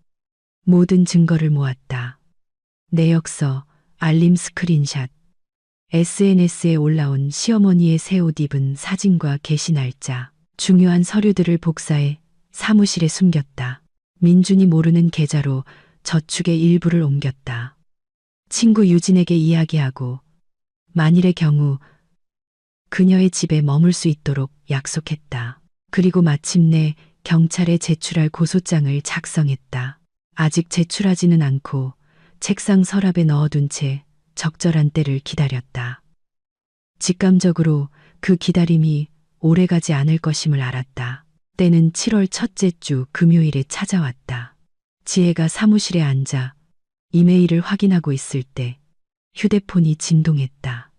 B: 모든 증거를 모았다. 내역서, 알림 스크린샷, SNS에 올라온 시어머니의 새 옷 입은 사진과 개시 날짜, 중요한 서류들을 복사해 사무실에 숨겼다. 민준이 모르는 계좌로 저축의 일부를 옮겼다. 친구 유진에게 이야기하고 만일의 경우 그녀의 집에 머물 수 있도록 약속했다. 그리고 마침내 경찰에 제출할 고소장을 작성했다. 아직 제출하지는 않고 책상 서랍에 넣어둔 채 적절한 때를 기다렸다. 직감적으로 그 기다림이 오래가지 않을 것임을 알았다. 때는 7월 첫째 주 금요일에 찾아왔다. 지혜가 사무실에 앉아 이메일을 확인하고 있을 때 휴대폰이 진동했다.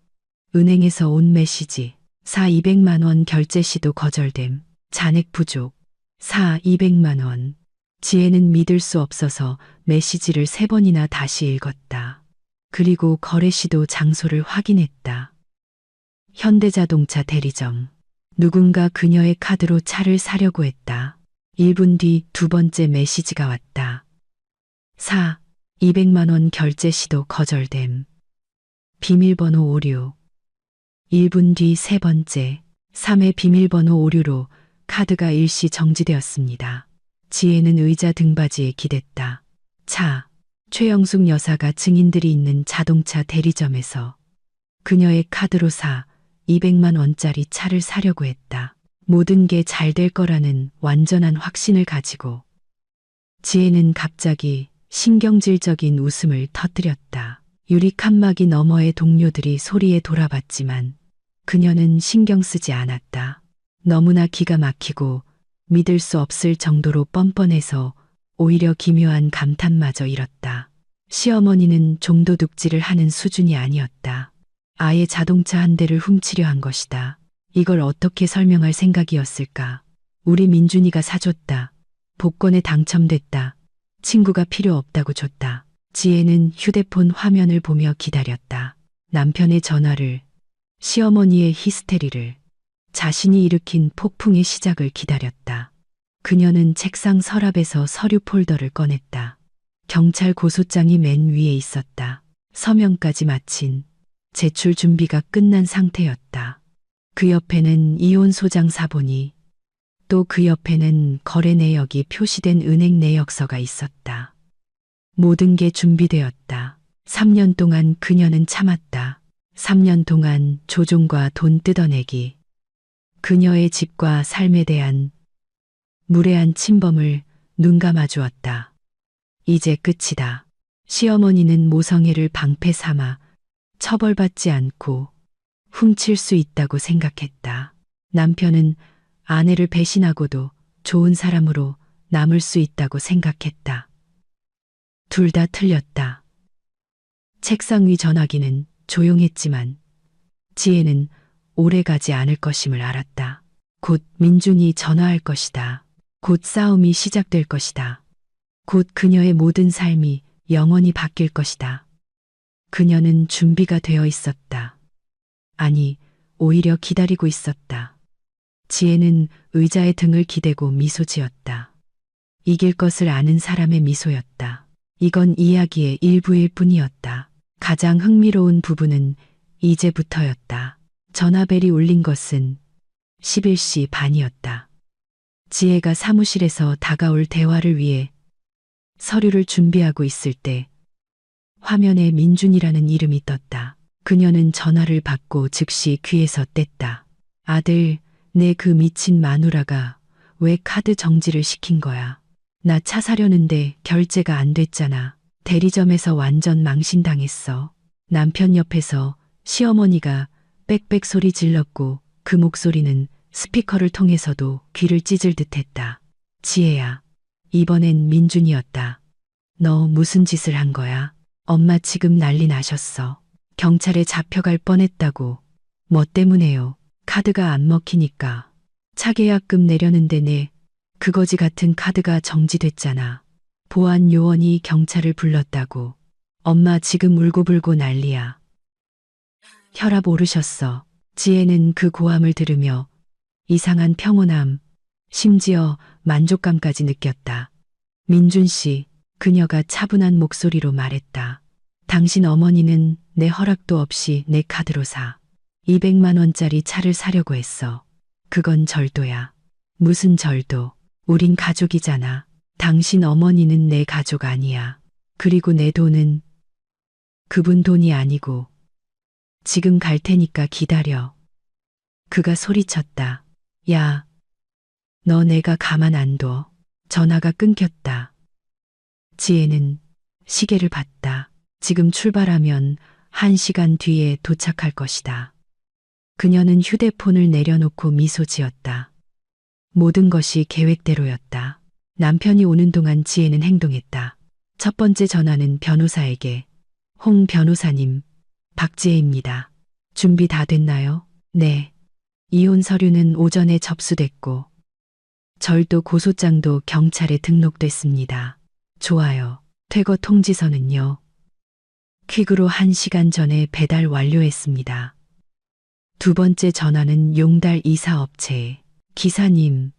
B: 은행에서 온 메시지. 200만 원 결제 시도 거절됨. 잔액 부족. 200만 원. 지혜는 믿을 수 없어서 메시지를 3번이나 다시 읽었다. 그리고 거래 시도 장소를 확인했다. 현대자동차 대리점. 누군가 그녀의 카드로 차를 사려고 했다. 1분 뒤 두 번째 메시지가 왔다. 200만 원 결제 시도 거절됨. 비밀번호 오류. 1분 뒤 세 번째, 3회 비밀번호 오류로 카드가 일시 정지되었습니다. 지혜는 의자 등받이에 기댔다. 최영숙 여사가 증인들이 있는 자동차 대리점에서 그녀의 카드로 200만 원짜리 차를 사려고 했다. 모든 게 잘 될 거라는 완전한 확신을 가지고 지혜는 갑자기 신경질적인 웃음을 터뜨렸다. 유리 칸막이 너머의 동료들이 소리에 돌아봤지만 그녀는 신경 쓰지 않았다. 너무나 기가 막히고 믿을 수 없을 정도로 뻔뻔해서 오히려 기묘한 감탄마저 일었다. 시어머니는 좀도둑질을 하는 수준이 아니었다. 아예 자동차 한 대를 훔치려 한 것이다. 이걸 어떻게 설명할 생각이었을까? 우리 민준이가 사줬다. 복권에 당첨됐다. 친구가 필요 없다고 줬다. 지혜는 휴대폰 화면을 보며 기다렸다. 남편의 전화를, 시어머니의 히스테리를, 자신이 일으킨 폭풍의 시작을 기다렸다. 그녀는 책상 서랍에서 서류 폴더를 꺼냈다. 경찰 고소장이 맨 위에 있었다. 서명까지 마친, 제출 준비가 끝난 상태였다. 그 옆에는 이혼 소장 사본이, 또 그 옆에는 거래 내역이 표시된 은행 내역서가 있었다. 모든 게 준비되었다. 3년 동안 그녀는 참았다. 3년 동안 조종과 돈 뜯어내기, 그녀의 집과 삶에 대한 무례한 침범을 눈감아 주었다. 이제 끝이다. 시어머니는 모성애를 방패 삼아 처벌받지 않고 훔칠 수 있다고 생각했다. 남편은 아내를 배신하고도 좋은 사람으로 남을 수 있다고 생각했다. 둘 다 틀렸다. 책상 위 전화기는 조용했지만 지혜는 오래가지 않을 것임을 알았다. 곧 민준이 전화할 것이다. 곧 싸움이 시작될 것이다. 곧 그녀의 모든 삶이 영원히 바뀔 것이다. 그녀는 준비가 되어 있었다. 아니, 오히려 기다리고 있었다. 지혜는 의자에 등을 기대고 미소 지었다. 이길 것을 아는 사람의 미소였다. 이건 이야기의 일부일 뿐이었다. 가장 흥미로운 부분은 이제부터였다. 전화벨이 울린 것은 11시 반이었다. 지혜가 사무실에서 다가올 대화를 위해 서류를 준비하고 있을 때 화면에 민준이라는 이름이 떴다. 그녀는 전화를 받고 즉시 귀에서 뗐다. 아들, 내 그 미친 마누라가 왜 카드 정지를 시킨 거야? 나 차 사려는데 결제가 안 됐잖아. 대리점에서 완전 망신당했어. 남편 옆에서 시어머니가 빽빽 소리 질렀고 그 목소리는 스피커를 통해서도 귀를 찢을 듯했다. 지혜야, 이번엔 민준이었다. 너 무슨 짓을 한 거야? 엄마 지금 난리 나셨어. 경찰에 잡혀갈 뻔했다고. 뭐 때문에요? 카드가 안 먹히니까. 차 계약금 내려는데 내 그거지 같은 카드가 정지됐잖아. 보안 요원이 경찰을 불렀다고. 엄마 지금 울고불고 난리야. 혈압 오르셨어. 지혜는 그 고함을 들으며 이상한 평온함, 심지어 만족감까지 느꼈다. 민준 씨, 그녀가 차분한 목소리로 말했다. 당신 어머니는 내 허락도 없이 내 카드로 200만 원짜리 차를 사려고 했어. 그건 절도야. 무슨 절도? 우린 가족이잖아. 당신 어머니는 내 가족 아니야. 그리고 내 돈은 그분 돈이 아니고. 지금 갈 테니까 기다려. 그가 소리쳤다. 야, 너 내가 가만 안 둬. 전화가 끊겼다. 지혜는 시계를 봤다. 지금 출발하면 1시간 뒤에 도착할 것이다. 그녀는 휴대폰을 내려놓고 미소 지었다. 모든 것이 계획대로였다. 남편이 오는 동안 지혜는 행동했다. 첫 번째 전화는 변호사에게. 홍 변호사님, 박지혜입니다. 준비 다 됐나요? 네. 이혼 서류는 오전에 접수됐고 절도 고소장도 경찰에 등록됐습니다. 좋아요. 퇴거 통지서는요? 퀵으로 1시간 전에 배달 완료했습니다. 두 번째 전화는 용달 이사업체에. 기사님,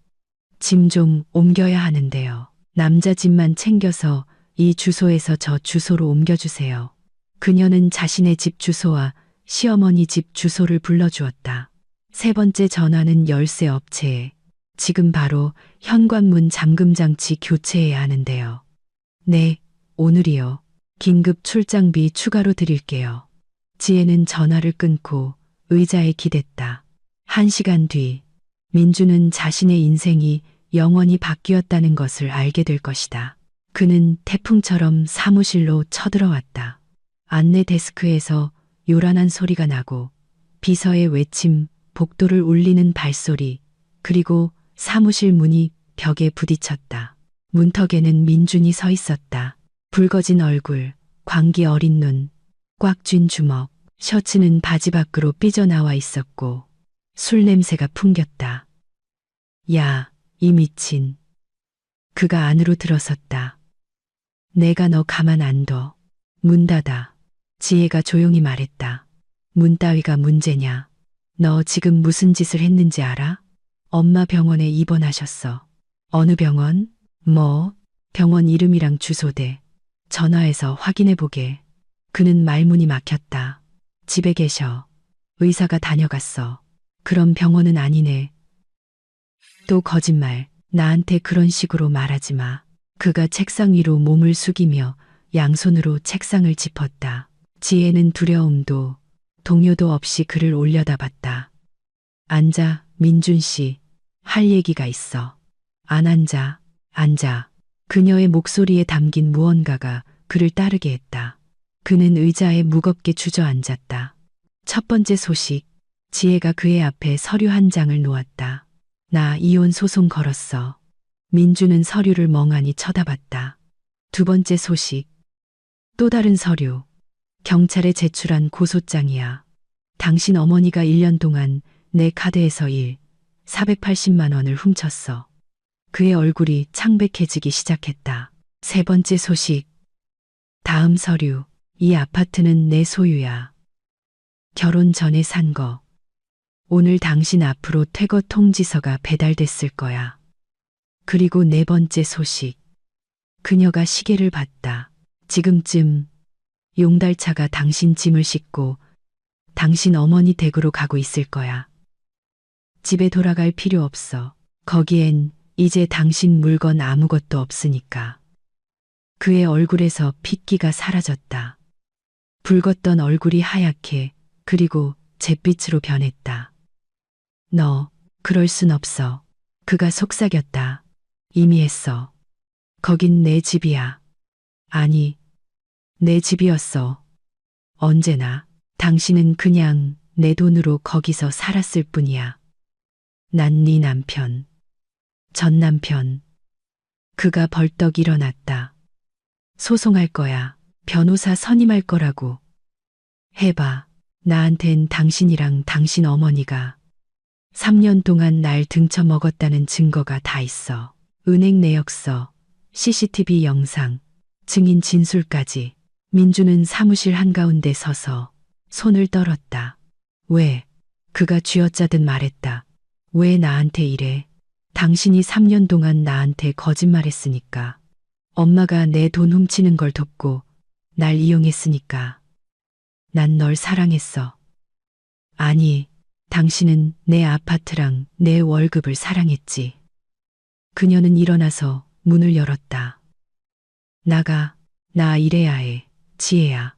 B: 짐 좀 옮겨야 하는데요. 남자 짐만 챙겨서 이 주소에서 저 주소로 옮겨주세요. 그녀는 자신의 집 주소와 시어머니 집 주소를 불러주었다. 세 번째 전화는 열쇠 업체에. 지금 바로 현관문 잠금장치 교체해야 하는데요. 네, 오늘이요. 긴급 출장비 추가로 드릴게요. 지혜는 전화를 끊고 의자에 기댔다. 1시간 뒤, 민주는 자신의 인생이 영원히 바뀌었다는 것을 알게 될 것이다. 그는 태풍처럼 사무실로 쳐들어왔다. 안내 데스크에서 요란한 소리가 나고 비서의 외침, 복도를 울리는 발소리, 그리고 사무실 문이 벽에 부딪혔다. 문턱에는 민준이 서 있었다. 붉어진 얼굴, 광기 어린 눈, 꽉 쥔 주먹, 셔츠는 바지 밖으로 삐져나와 있었고 술 냄새가 풍겼다. 야, 이 미친. 그가 안으로 들어섰다. 내가 너 가만 안 둬. 문 닫아. 지혜가 조용히 말했다. 문 따위가 문제냐. 너 지금 무슨 짓을 했는지 알아? 엄마 병원에 입원하셨어. 어느 병원? 뭐? 병원 이름이랑 주소대. 전화해서 확인해 보게. 그는 말문이 막혔다. 집에 계셔. 의사가 다녀갔어. 그럼 병원은 아니네. 또 거짓말. 나한테 그런 식으로 말하지 마. 그가 책상 위로 몸을 숙이며 양손으로 책상을 짚었다. 지혜는 두려움도 동요도 없이 그를 올려다봤다. 앉아, 민준 씨. 할 얘기가 있어. 안 앉아, 앉아. 그녀의 목소리에 담긴 무언가가 그를 따르게 했다. 그는 의자에 무겁게 주저앉았다. 첫 번째 소식. 지혜가 그의 앞에 서류 한 장을 놓았다. 나 이혼 소송 걸었어. 민주는 서류를 멍하니 쳐다봤다. 두 번째 소식. 또 다른 서류. 경찰에 제출한 고소장이야. 당신 어머니가 1년 동안 내 카드에서 480만 원을 훔쳤어. 그의 얼굴이 창백해지기 시작했다. 세 번째 소식. 다음 서류. 이 아파트는 내 소유야. 결혼 전에 산 거. 오늘 당신 앞으로 퇴거 통지서가 배달됐을 거야. 그리고 네 번째 소식. 그녀가 시계를 봤다. 지금쯤 용달차가 당신 짐을 싣고 당신 어머니 댁으로 가고 있을 거야. 집에 돌아갈 필요 없어. 거기엔 이제 당신 물건 아무것도 없으니까. 그의 얼굴에서 핏기가 사라졌다. 붉었던 얼굴이 하얗게 그리고 잿빛으로 변했다. 너, 그럴 순 없어. 그가 속삭였다. 이미 했어. 거긴 내 집이야. 아니, 내 집이었어. 언제나. 당신은 그냥 내 돈으로 거기서 살았을 뿐이야. 난 네 남편. 전 남편. 그가 벌떡 일어났다. 소송할 거야. 변호사 선임할 거라고. 해봐. 나한텐 당신이랑 당신 어머니가 3년 동안 날 등쳐 먹었다는 증거가 다 있어. 은행 내역서, CCTV 영상, 증인 진술까지. 민주는 사무실 한가운데 서서 손을 떨었다. 왜? 그가 쥐어짜듯 말했다. 왜 나한테 이래? 당신이 3년 동안 나한테 거짓말했으니까. 엄마가 내 돈 훔치는 걸 돕고 날 이용했으니까. 난 널 사랑했어. 아니, 당신은 내 아파트랑 내 월급을 사랑했지. 그녀는 일어나서 문을 열었다. 나가, 나 일해야 해, 지혜야.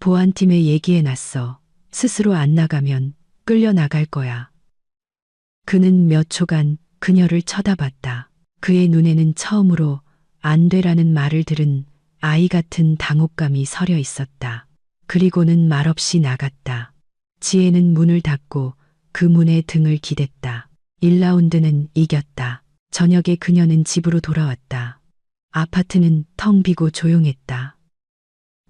B: 보안팀에 얘기해놨어. 스스로 안 나가면 끌려나갈 거야. 그는 몇 초간 그녀를 쳐다봤다. 그의 눈에는 처음으로 안 되라는 말을 들은 아이 같은 당혹감이 서려 있었다. 그리고는 말없이 나갔다. 지혜는 문을 닫고 그 문에 등을 기댔다. 1라운드는 이겼다. 저녁에 그녀는 집으로 돌아왔다. 아파트는 텅 비고 조용했다.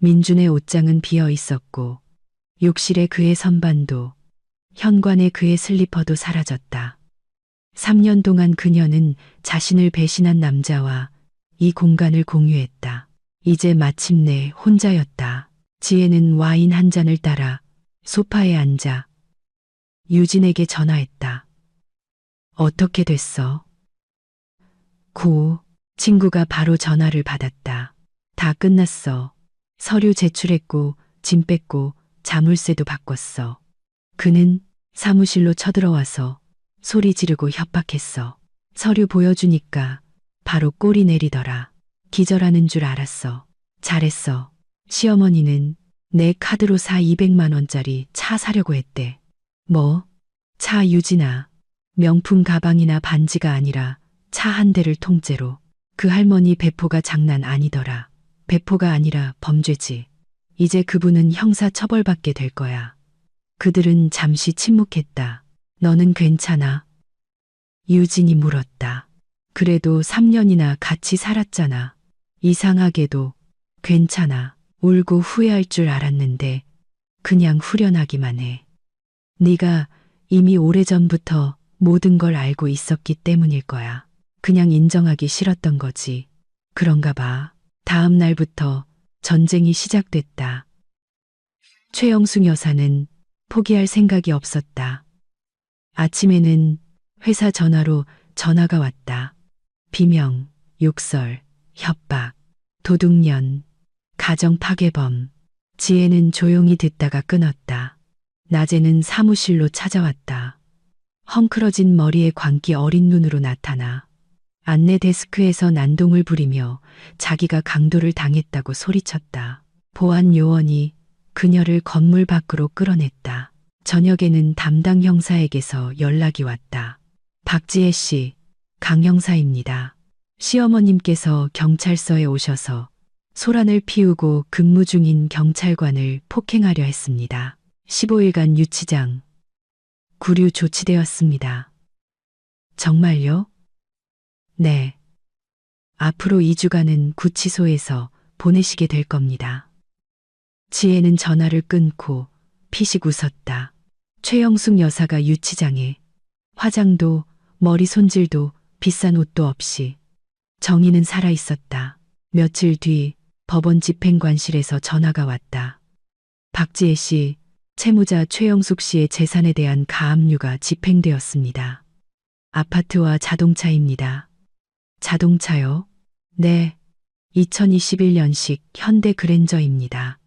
B: 민준의 옷장은 비어 있었고 욕실에 그의 선반도, 현관에 그의 슬리퍼도 사라졌다. 3년 동안 그녀는 자신을 배신한 남자와 이 공간을 공유했다. 이제 마침내 혼자였다. 지혜는 와인 한 잔을 따라 소파에 앉아 유진에게 전화했다. 어떻게 됐어? 친구가 바로 전화를 받았다. 다 끝났어. 서류 제출했고 짐 뺐고 자물쇠도 바꿨어. 그는 사무실로 쳐들어와서 소리 지르고 협박했어. 서류 보여주니까 바로 꼬리 내리더라. 기절하는 줄 알았어. 잘했어. 시어머니는 내 카드로 200만 원짜리 차 사려고 했대. 뭐? 차 유진아. 명품 가방이나 반지가 아니라 차 한 대를 통째로. 그 할머니 배포가 장난 아니더라. 배포가 아니라 범죄지. 이제 그분은 형사 처벌받게 될 거야. 그들은 잠시 침묵했다. 너는 괜찮아? 유진이 물었다. 그래도 3년이나 같이 살았잖아. 이상하게도 괜찮아. 울고 후회할 줄 알았는데 그냥 후련하기만 해. 네가 이미 오래전부터 모든 걸 알고 있었기 때문일 거야. 그냥 인정하기 싫었던 거지. 그런가 봐. 다음 날부터 전쟁이 시작됐다. 최영숙 여사는 포기할 생각이 없었다. 아침에는 회사 전화로 전화가 왔다. 비명, 욕설, 협박, 도둑년, 가정 파괴범. 지혜는 조용히 듣다가 끊었다. 낮에는 사무실로 찾아왔다. 헝클어진 머리에 광기 어린 눈으로 나타나 안내 데스크에서 난동을 부리며 자기가 강도를 당했다고 소리쳤다. 보안 요원이 그녀를 건물 밖으로 끌어냈다. 저녁에는 담당 형사에게서 연락이 왔다. 박지혜 씨, 강 형사입니다. 시어머님께서 경찰서에 오셔서 소란을 피우고 근무 중인 경찰관을 폭행하려 했습니다. 15일간 유치장, 구류 조치되었습니다. 정말요? 네. 앞으로 2주간은 구치소에서 보내시게 될 겁니다. 지혜는 전화를 끊고 피식 웃었다. 최영숙 여사가 유치장에 화장도 머리 손질도 비싼 옷도 없이 정의는 살아 있었다. 며칠 뒤 법원 집행관실에서 전화가 왔다. 박지혜 씨, 채무자 최영숙 씨의 재산에 대한 가압류가 집행되었습니다. 아파트와 자동차입니다. 자동차요? 네. 2021년식 현대 그랜저입니다.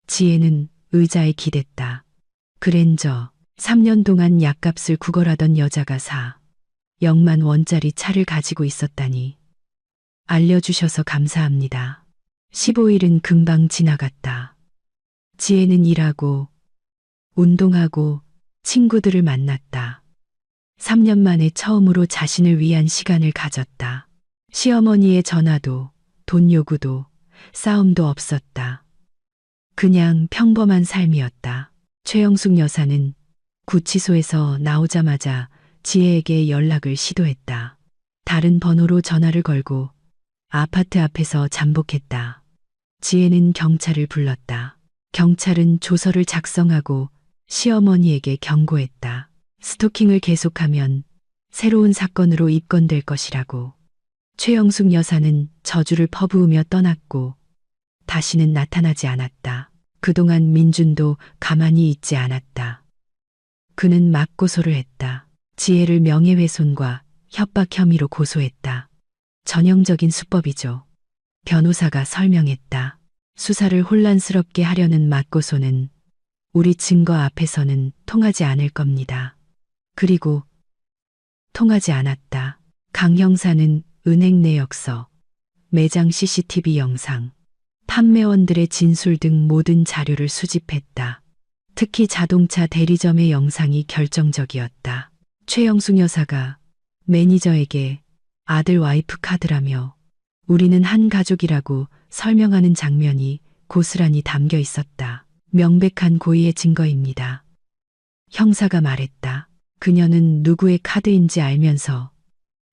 B: 지혜는 의자에 기댔다. 그랜저, 3년 동안 약값을 구걸하던 여자가 4억만 원짜리 차를 가지고 있었다니. 알려주셔서 감사합니다. 15일은 금방 지나갔다. 지혜는 일하고, 운동하고, 친구들을 만났다. 3년 만에 처음으로 자신을 위한 시간을 가졌다. 시어머니의 전화도, 돈 요구도, 싸움도 없었다. 그냥 평범한 삶이었다. 최영숙 여사는 구치소에서 나오자마자 지혜에게 연락을 시도했다. 다른 번호로 전화를 걸고 아파트 앞에서 잠복했다. 지혜는 경찰을 불렀다. 경찰은 조서를 작성하고 시어머니에게 경고했다. 스토킹을 계속하면 새로운 사건으로 입건될 것이라고. 최영숙 여사는 저주를 퍼부으며 떠났고 다시는 나타나지 않았다. 그동안 민준도 가만히 있지 않았다. 그는 맞고소를 했다. 지혜를 명예훼손과 협박 혐의로 고소했다. 전형적인 수법이죠. 변호사가 설명했다. 수사를 혼란스럽게 하려는 맞고소는 우리 증거 앞에서는 통하지 않을 겁니다. 그리고 통하지 않았다. 강 형사는 은행 내역서, 매장 CCTV 영상, 판매원들의 진술 등 모든 자료를 수집했다. 특히 자동차 대리점의 영상이 결정적이었다. 최영숙 여사가 매니저에게 아들 와이프 카드라며 우리는 한 가족이라고 설명하는 장면이 고스란히 담겨 있었다. 명백한 고의의 증거입니다. 형사가 말했다. 그녀는 누구의 카드인지 알면서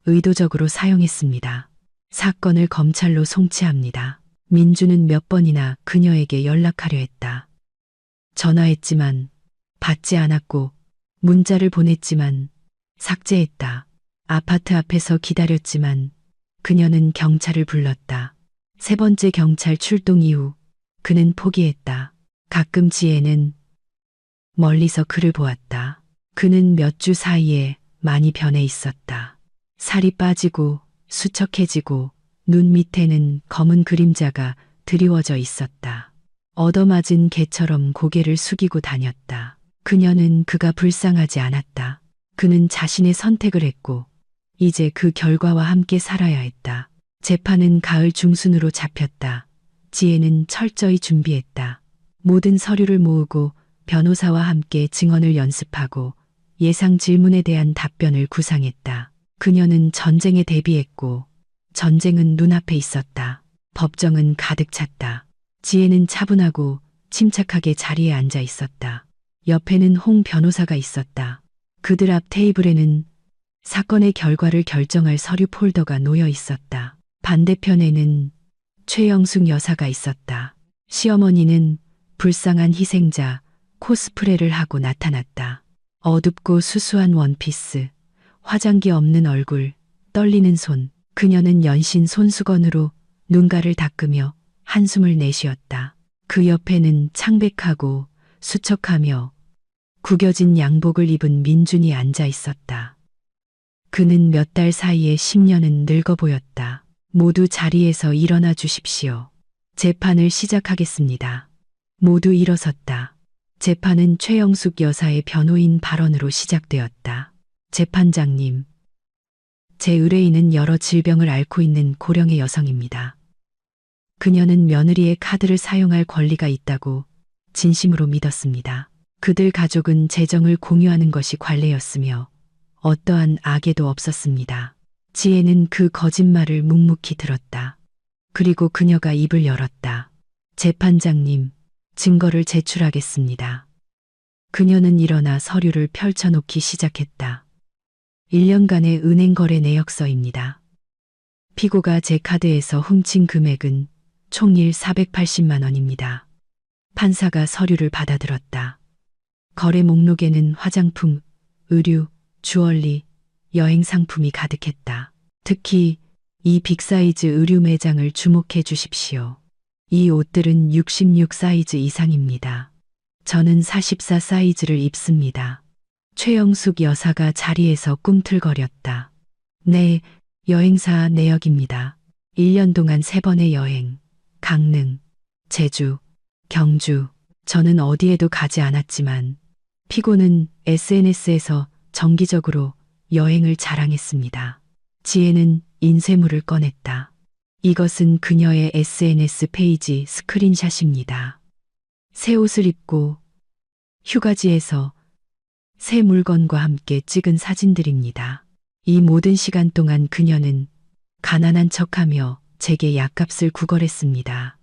B: 의도적으로 사용했습니다. 사건을 검찰로 송치합니다. 민주는 몇 번이나 그녀에게 연락하려 했다. 전화했지만 받지 않았고 문자를 보냈지만 삭제했다. 아파트 앞에서 기다렸지만 그녀는 경찰을 불렀다. 세 번째 경찰 출동 이후 그는 포기했다. 가끔 지혜는 멀리서 그를 보았다. 그는 몇 주 사이에 많이 변해 있었다. 살이 빠지고 수척해지고 눈 밑에는 검은 그림자가 드리워져 있었다. 얻어맞은 개처럼 고개를 숙이고 다녔다. 그녀는 그가 불쌍하지 않았다. 그는 자신의 선택을 했고 이제 그 결과와 함께 살아야 했다. 재판은 가을 중순으로 잡혔다. 지혜는 철저히 준비했다. 모든 서류를 모으고 변호사와 함께 증언을 연습하고 예상 질문에 대한 답변을 구상했다. 그녀는 전쟁에 대비했고 전쟁은 눈앞에 있었다. 법정은 가득 찼다. 지혜는 차분하고 침착하게 자리에 앉아 있었다. 옆에는 홍 변호사가 있었다. 그들 앞 테이블에는 사건의 결과를 결정할 서류 폴더가 놓여 있었다. 반대편에는 최영숙 여사가 있었다. 시어머니는 불쌍한 희생자 코스프레를 하고 나타났다. 어둡고 수수한 원피스, 화장기 없는 얼굴, 떨리는 손. 그녀는 연신 손수건으로 눈가를 닦으며 한숨을 내쉬었다. 그 옆에는 창백하고 수척하며 구겨진 양복을 입은 민준이 앉아 있었다. 그는 몇 달 사이에 10년은 늙어 보였다. 모두 자리에서 일어나 주십시오. 재판을 시작하겠습니다. 모두 일어섰다. 재판은 최영숙 여사의 변호인 발언으로 시작되었다. 재판장님, 제 의뢰인은 여러 질병을 앓고 있는 고령의 여성입니다. 그녀는 며느리의 카드를 사용할 권리가 있다고 진심으로 믿었습니다. 그들 가족은 재정을 공유하는 것이 관례였으며 어떠한 악의도 없었습니다. 지혜는 그 거짓말을 묵묵히 들었다. 그리고 그녀가 입을 열었다. 재판장님, 증거를 제출하겠습니다. 그녀는 일어나 서류를 펼쳐놓기 시작했다. 1년간의 은행 거래 내역서입니다. 피고가 제 카드에서 훔친 금액은 총일 480만 원입니다. 판사가 서류를 받아들었다. 거래 목록에는 화장품, 의류, 주얼리, 여행 상품이 가득했다. 특히 이 빅사이즈 의류 매장을 주목해 주십시오. 이 옷들은 66 사이즈 이상입니다. 저는 44 사이즈를 입습니다. 최영숙 여사가 자리에서 꿈틀거렸다. 네, 여행사 내역입니다. 1년 동안 3번의 여행, 강릉, 제주, 경주. 저는 어디에도 가지 않았지만 피고는 SNS에서 정기적으로 여행을 자랑했습니다. 지혜는 인쇄물을 꺼냈다. 이것은 그녀의 SNS 페이지 스크린샷입니다. 새 옷을 입고 휴가지에서 새 물건과 함께 찍은 사진들입니다. 이 모든 시간 동안 그녀는 가난한 척하며 제게 약값을 구걸했습니다.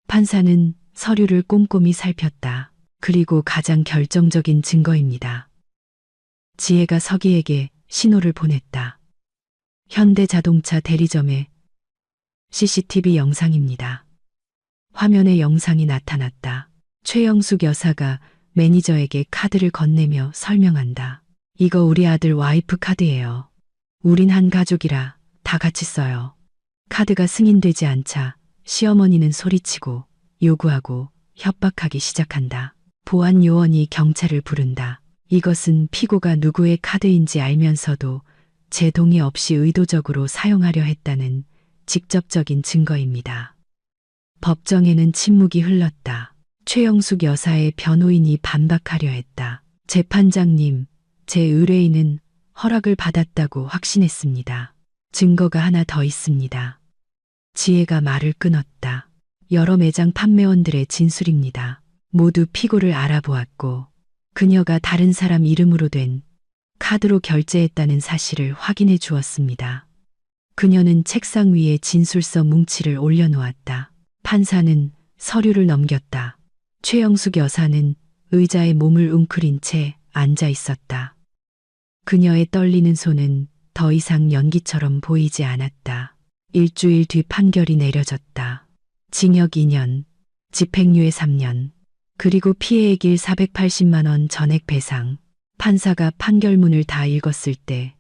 B: 판사는 서류를 꼼꼼히 살폈다. 그리고 가장 결정적인 증거입니다. 지혜가 서기에게 신호를 보냈다. 현대자동차 대리점의 CCTV 영상입니다. 화면에 영상이 나타났다. 최영숙 여사가 매니저에게 카드를 건네며 설명한다. 이거 우리 아들 와이프 카드예요. 우린 한 가족이라 다 같이 써요. 카드가 승인되지 않자 시어머니는 소리치고 요구하고 협박하기 시작한다. 보안 요원이 경찰을 부른다. 이것은 피고가 누구의 카드인지 알면서도 제 동의 없이 의도적으로 사용하려 했다는 직접적인 증거입니다. 법정에는 침묵이 흘렀다. 최영숙 여사의 변호인이 반박하려 했다. 재판장님, 제 의뢰인은 허락을 받았다고 확신했습니다. 증거가 하나 더 있습니다. 지혜가 말을 끊었다. 여러 매장 판매원들의 진술입니다. 모두 피고를 알아보았고 그녀가 다른 사람 이름으로 된 카드로 결제했다는 사실을 확인해 주었습니다. 그녀는 책상 위에 진술서 뭉치를 올려놓았다. 판사는 서류를 넘겼다. 최영숙 여사는 의자에 몸을 웅크린 채 앉아 있었다. 그녀의 떨리는 손은 더 이상 연기처럼 보이지 않았다. 일주일 뒤 판결이 내려졌다. 징역 2년, 집행유예 3년, 그리고 피해의 길 480만 원 전액 배상. 판사가 판결문을 다 읽었을 때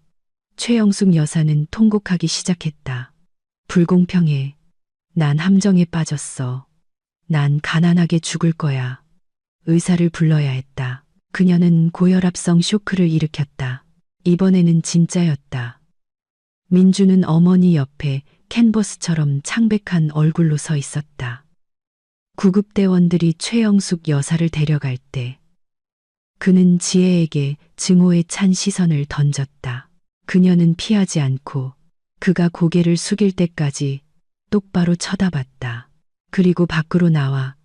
B: 최영숙 여사는 통곡하기 시작했다. 불공평해. 난 함정에 빠졌어. 난 가난하게 죽을 거야. 의사를 불러야 했다. 그녀는 고혈압성 쇼크를 일으켰다. 이번에는 진짜였다. 민주는 어머니 옆에 캔버스처럼 창백한 얼굴로 서 있었다. 구급대원들이 최영숙 여사를 데려갈 때 그는 지혜에게 증오에 찬 시선을 던졌다. 그녀는 피하지 않고 그가 고개를 숙일 때까지 똑바로 쳐다봤다. 그리고 밖으로 나와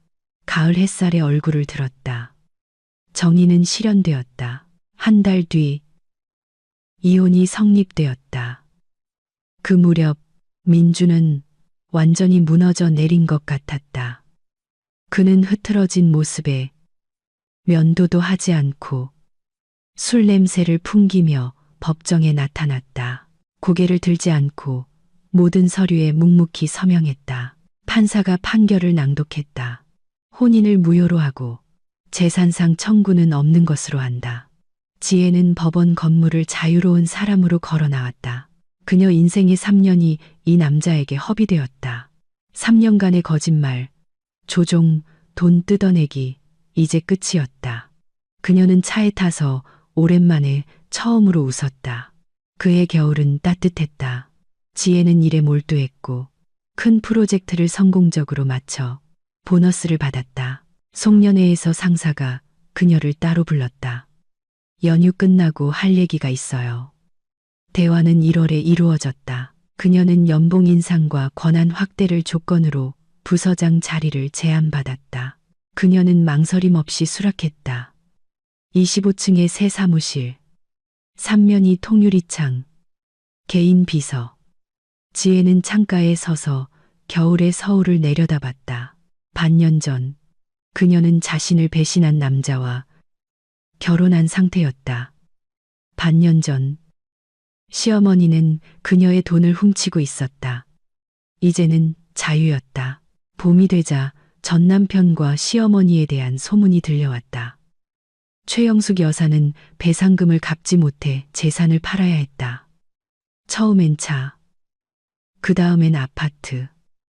B: 가을 햇살에 얼굴을 들었다. 정의는 실현되었다. 한 달 뒤 이혼이 성립되었다. 그 무렵 민주는 완전히 무너져 내린 것 같았다. 그는 흐트러진 모습에 면도도 하지 않고 술 냄새를 풍기며 법정에 나타났다. 고개를 들지 않고 모든 서류에 묵묵히 서명했다. 판사가 판결을 낭독했다. 혼인을 무효로 하고 재산상 청구는 없는 것으로 한다. 지혜는 법원 건물을 자유로운 사람으로 걸어 나왔다. 그녀 인생의 3년이 이 남자에게 허비되었다. 3년간의 거짓말, 조종, 돈 뜯어내기, 이제 끝이었다. 그녀는 차에 타서 오랜만에 처음으로 웃었다. 그의 겨울은 따뜻했다. 지혜는 일에 몰두했고 큰 프로젝트를 성공적으로 마쳐 보너스를 받았다. 송년회에서 상사가 그녀를 따로 불렀다. 연휴 끝나고 할 얘기가 있어요. 대화는 1월에 이루어졌다. 그녀는 연봉 인상과 권한 확대를 조건으로 부서장 자리를 제안받았다. 그녀는 망설임 없이 수락했다. 25층의 새 사무실, 3면이 통유리창, 개인 비서. 지혜는 창가에 서서 겨울의 서울을 내려다봤다. 반년 전 그녀는 자신을 배신한 남자와 결혼한 상태였다. 반년 전 시어머니는 그녀의 돈을 훔치고 있었다. 이제는 자유였다. 봄이 되자 전 남편과 시어머니에 대한 소문이 들려왔다. 최영숙 여사는 배상금을 갚지 못해 재산을 팔아야 했다. 처음엔 차, 그 다음엔 아파트.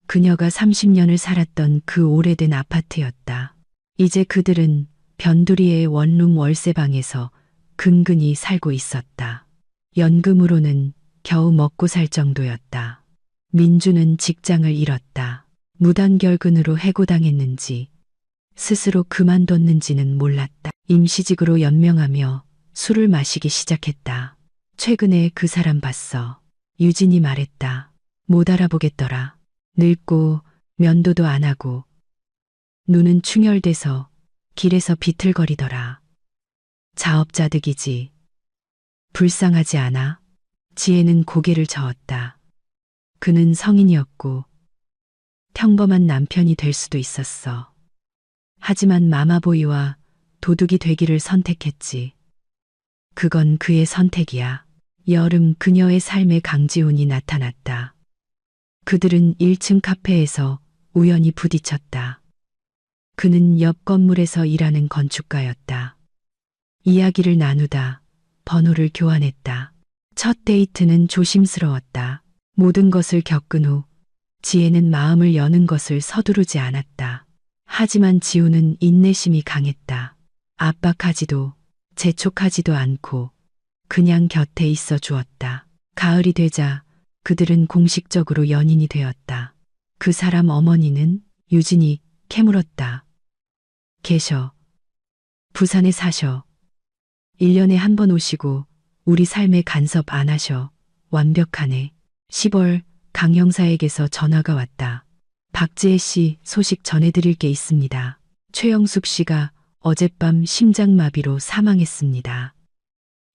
B: 그녀가 30년을 살았던 그 오래된 아파트였다. 이제 그들은 변두리의 원룸 월세방에서 근근히 살고 있었다. 연금으로는 겨우 먹고 살 정도였다. 민주는 직장을 잃었다. 무단결근으로 해고당했는지 스스로 그만뒀는지는 몰랐다. 임시직으로 연명하며 술을 마시기 시작했다. 최근에 그 사람 봤어. 유진이 말했다. 못 알아보겠더라. 늙고 면도도 안 하고 눈은 충혈돼서 길에서 비틀거리더라. 자업자득이지. 불쌍하지 않아? 지혜는 고개를 저었다. 그는 성인이었고 평범한 남편이 될 수도 있었어. 하지만 마마보이와 도둑이 되기를 선택했지. 그건 그의 선택이야. 여름 그녀의 삶에 강지훈이 나타났다. 그들은 1층 카페에서 우연히 부딪혔다. 그는 옆 건물에서 일하는 건축가였다. 이야기를 나누다 번호를 교환했다. 첫 데이트는 조심스러웠다. 모든 것을 겪은 후 지혜는 마음을 여는 것을 서두르지 않았다. 하지만 지우는 인내심이 강했다. 압박하지도 재촉하지도 않고 그냥 곁에 있어 주었다. 가을이 되자 그들은 공식적으로 연인이 되었다. 그 사람 어머니는 유진이 캐물었다. 계셔. 부산에 사셔. 1년에 한 번 오시고 우리 삶에 간섭 안 하셔. 완벽하네. 10월 강 형사에게서 전화가 왔다. 박지혜 씨 소식 전해드릴 게 있습니다. 최영숙 씨가 어젯밤 심장마비로 사망했습니다.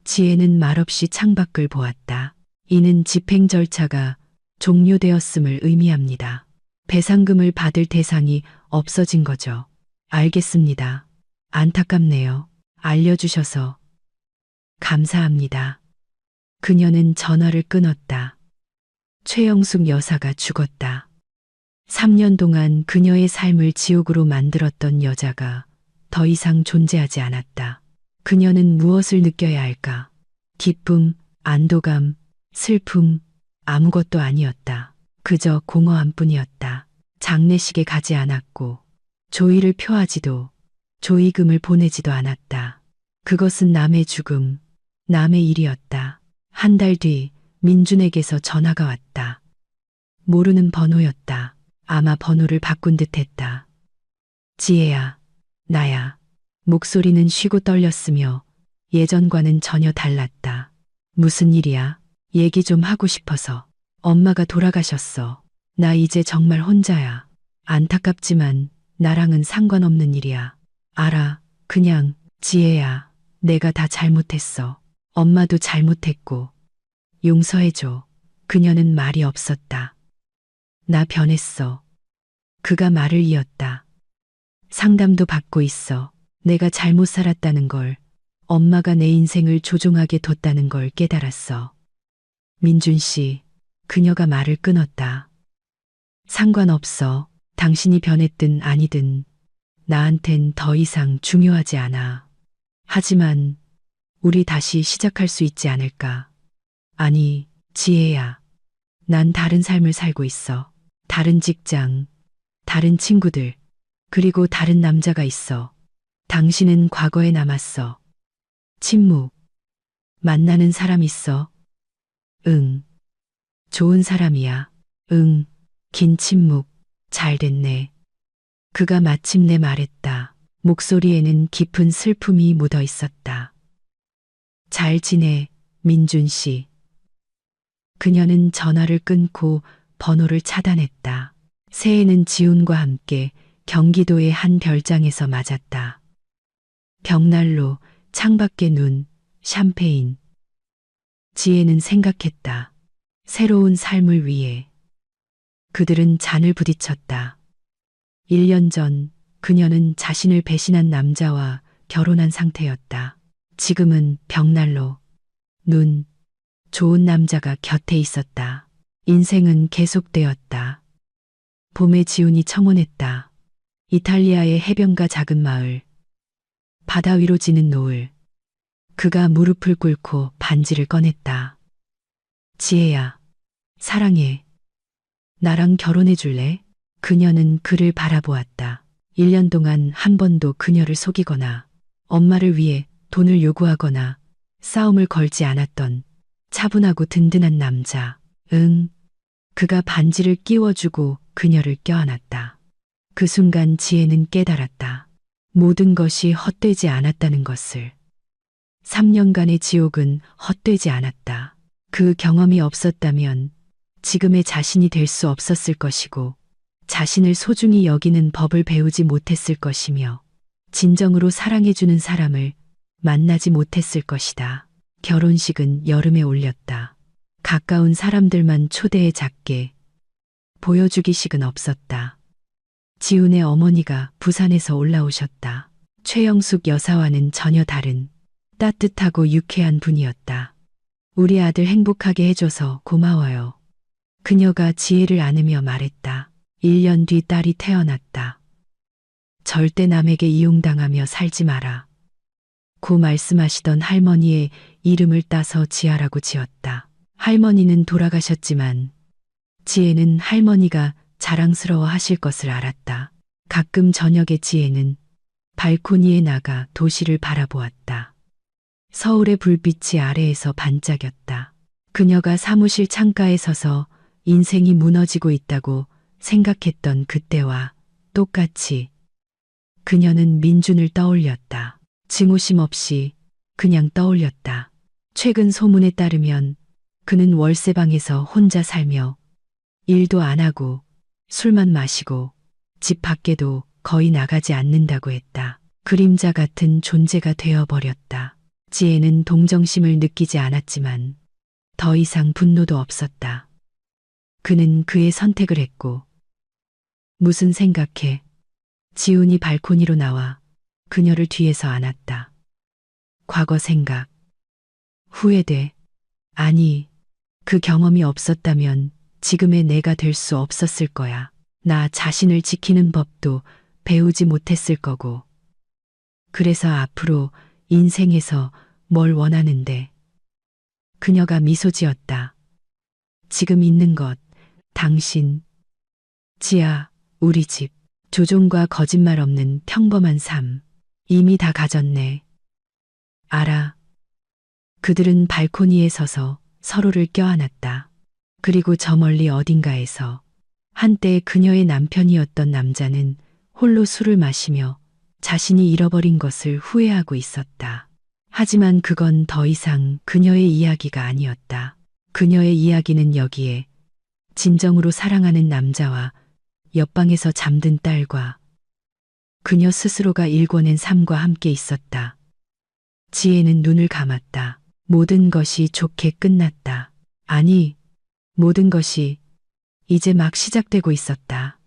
B: 지혜는 말없이 창밖을 보았다. 이는 집행 절차가 종료되었음을 의미합니다. 배상금을 받을 대상이 없어진 거죠. 알겠습니다. 안타깝네요. 알려주셔서 감사합니다. 그녀는 전화를 끊었다. 최영숙 여사가 죽었다. 3년 동안 그녀의 삶을 지옥으로 만들었던 여자가 더 이상 존재하지 않았다. 그녀는 무엇을 느껴야 할까? 기쁨, 안도감, 슬픔, 아무것도 아니었다. 그저 공허함 뿐이었다. 장례식에 가지 않았고 조의를 표하지도 조의금을 보내지도 않았다. 그것은 남의 죽음, 남의 일이었다. 한 달 뒤 민준에게서 전화가 왔다. 모르는 번호였다. 아마 번호를 바꾼 듯했다. 지혜야, 나야. 목소리는 쉬고 떨렸으며 예전과는 전혀 달랐다. 무슨 일이야? 얘기 좀 하고 싶어서. 엄마가 돌아가셨어. 나 이제 정말 혼자야. 안타깝지만 나랑은 상관없는 일이야. 알아. 그냥 지혜야. 내가 다 잘못했어. 엄마도 잘못했고. 용서해줘. 그녀는 말이 없었다. 나 변했어. 그가 말을 이었다. 상담도 받고 있어. 내가 잘못 살았다는 걸, 엄마가 내 인생을 조종하게 뒀다는 걸 깨달았어. 민준 씨, 그녀가 말을 끊었다. 상관없어. 당신이 변했든 아니든 나한텐 더 이상 중요하지 않아. 하지만 우리 다시 시작할 수 있지 않을까? 아니, 지혜야. 난 다른 삶을 살고 있어. 다른 직장, 다른 친구들, 그리고 다른 남자가 있어. 당신은 과거에 남았어. 침묵. 만나는 사람 있어. 응. 좋은 사람이야. 응. 긴 침묵. 잘 됐네. 그가 마침내 말했다. 목소리에는 깊은 슬픔이 묻어 있었다. 잘 지내, 민준 씨. 그녀는 전화를 끊고 번호를 차단했다. 새해는 지훈과 함께 경기도의 한 별장에서 맞았다. 벽난로, 창밖의 눈, 샴페인. 지혜는 생각했다. 새로운 삶을 위해. 그들은 잔을 부딪혔다. 1년 전 그녀는 자신을 배신한 남자와 결혼한 상태였다. 지금은 벽난로, 눈, 좋은 남자가 곁에 있었다. 인생은 계속되었다. 봄에 지훈이 청혼했다. 이탈리아의 해변가 작은 마을. 바다 위로 지는 노을. 그가 무릎을 꿇고 반지를 꺼냈다. 지혜야, 사랑해. 나랑 결혼해 줄래? 그녀는 그를 바라보았다. 1년 동안 한 번도 그녀를 속이거나 엄마를 위해 돈을 요구하거나 싸움을 걸지 않았던 차분하고 든든한 남자. 응. 그가 반지를 끼워주고 그녀를 껴안았다. 그 순간 지혜는 깨달았다. 모든 것이 헛되지 않았다는 것을. 3년간의 지옥은 헛되지 않았다. 그 경험이 없었다면 지금의 자신이 될 수 없었을 것이고, 자신을 소중히 여기는 법을 배우지 못했을 것이며, 진정으로 사랑해주는 사람을 만나지 못했을 것이다. 결혼식은 여름에 올렸다. 가까운 사람들만 초대해 작게. 보여주기식은 없었다. 지훈의 어머니가 부산에서 올라오셨다. 최영숙 여사와는 전혀 다른 따뜻하고 유쾌한 분이었다. 우리 아들 행복하게 해줘서 고마워요. 그녀가 지혜를 안으며 말했다. 1년 뒤 딸이 태어났다. 절대 남에게 이용당하며 살지 마라. 고 말씀하시던 할머니의 이름을 따서 지아라고 지었다. 할머니는 돌아가셨지만 지혜는 할머니가 자랑스러워 하실 것을 알았다. 가끔 저녁에 지혜는 발코니에 나가 도시를 바라보았다. 서울의 불빛이 아래에서 반짝였다. 그녀가 사무실 창가에 서서 인생이 무너지고 있다고 생각했던 그때와 똑같이 그녀는 민준을 떠올렸다. 증오심 없이 그냥 떠올렸다. 최근 소문에 따르면 그는 월세방에서 혼자 살며 일도 안 하고 술만 마시고 집 밖에도 거의 나가지 않는다고 했다. 그림자 같은 존재가 되어버렸다. 지혜는 동정심을 느끼지 않았지만 더 이상 분노도 없었다. 그는 그의 선택을 했고. 무슨 생각해? 지훈이 발코니로 나와 그녀를 뒤에서 안았다. 과거 생각. 후회돼. 아니, 그 경험이 없었다면 지금의 내가 될 수 없었을 거야. 나 자신을 지키는 법도 배우지 못했을 거고. 그래서 앞으로 인생에서 뭘 원하는데? 그녀가 미소 지었다. 지금 있는 것, 당신, 지아, 우리 집, 조종과 거짓말 없는 평범한 삶, 이미 다 가졌네. 알아. 그들은 발코니에 서서 서로를 껴안았다. 그리고 저 멀리 어딘가에서 한때 그녀의 남편이었던 남자는 홀로 술을 마시며 자신이 잃어버린 것을 후회하고 있었다. 하지만 그건 더 이상 그녀의 이야기가 아니었다. 그녀의 이야기는 여기에 진정으로 사랑하는 남자와 옆방에서 잠든 딸과 그녀 스스로가 일궈낸 삶과 함께 있었다. 지혜는 눈을 감았다. 모든 것이 좋게 끝났다. 아니, 모든 것이 이제 막 시작되고 있었다.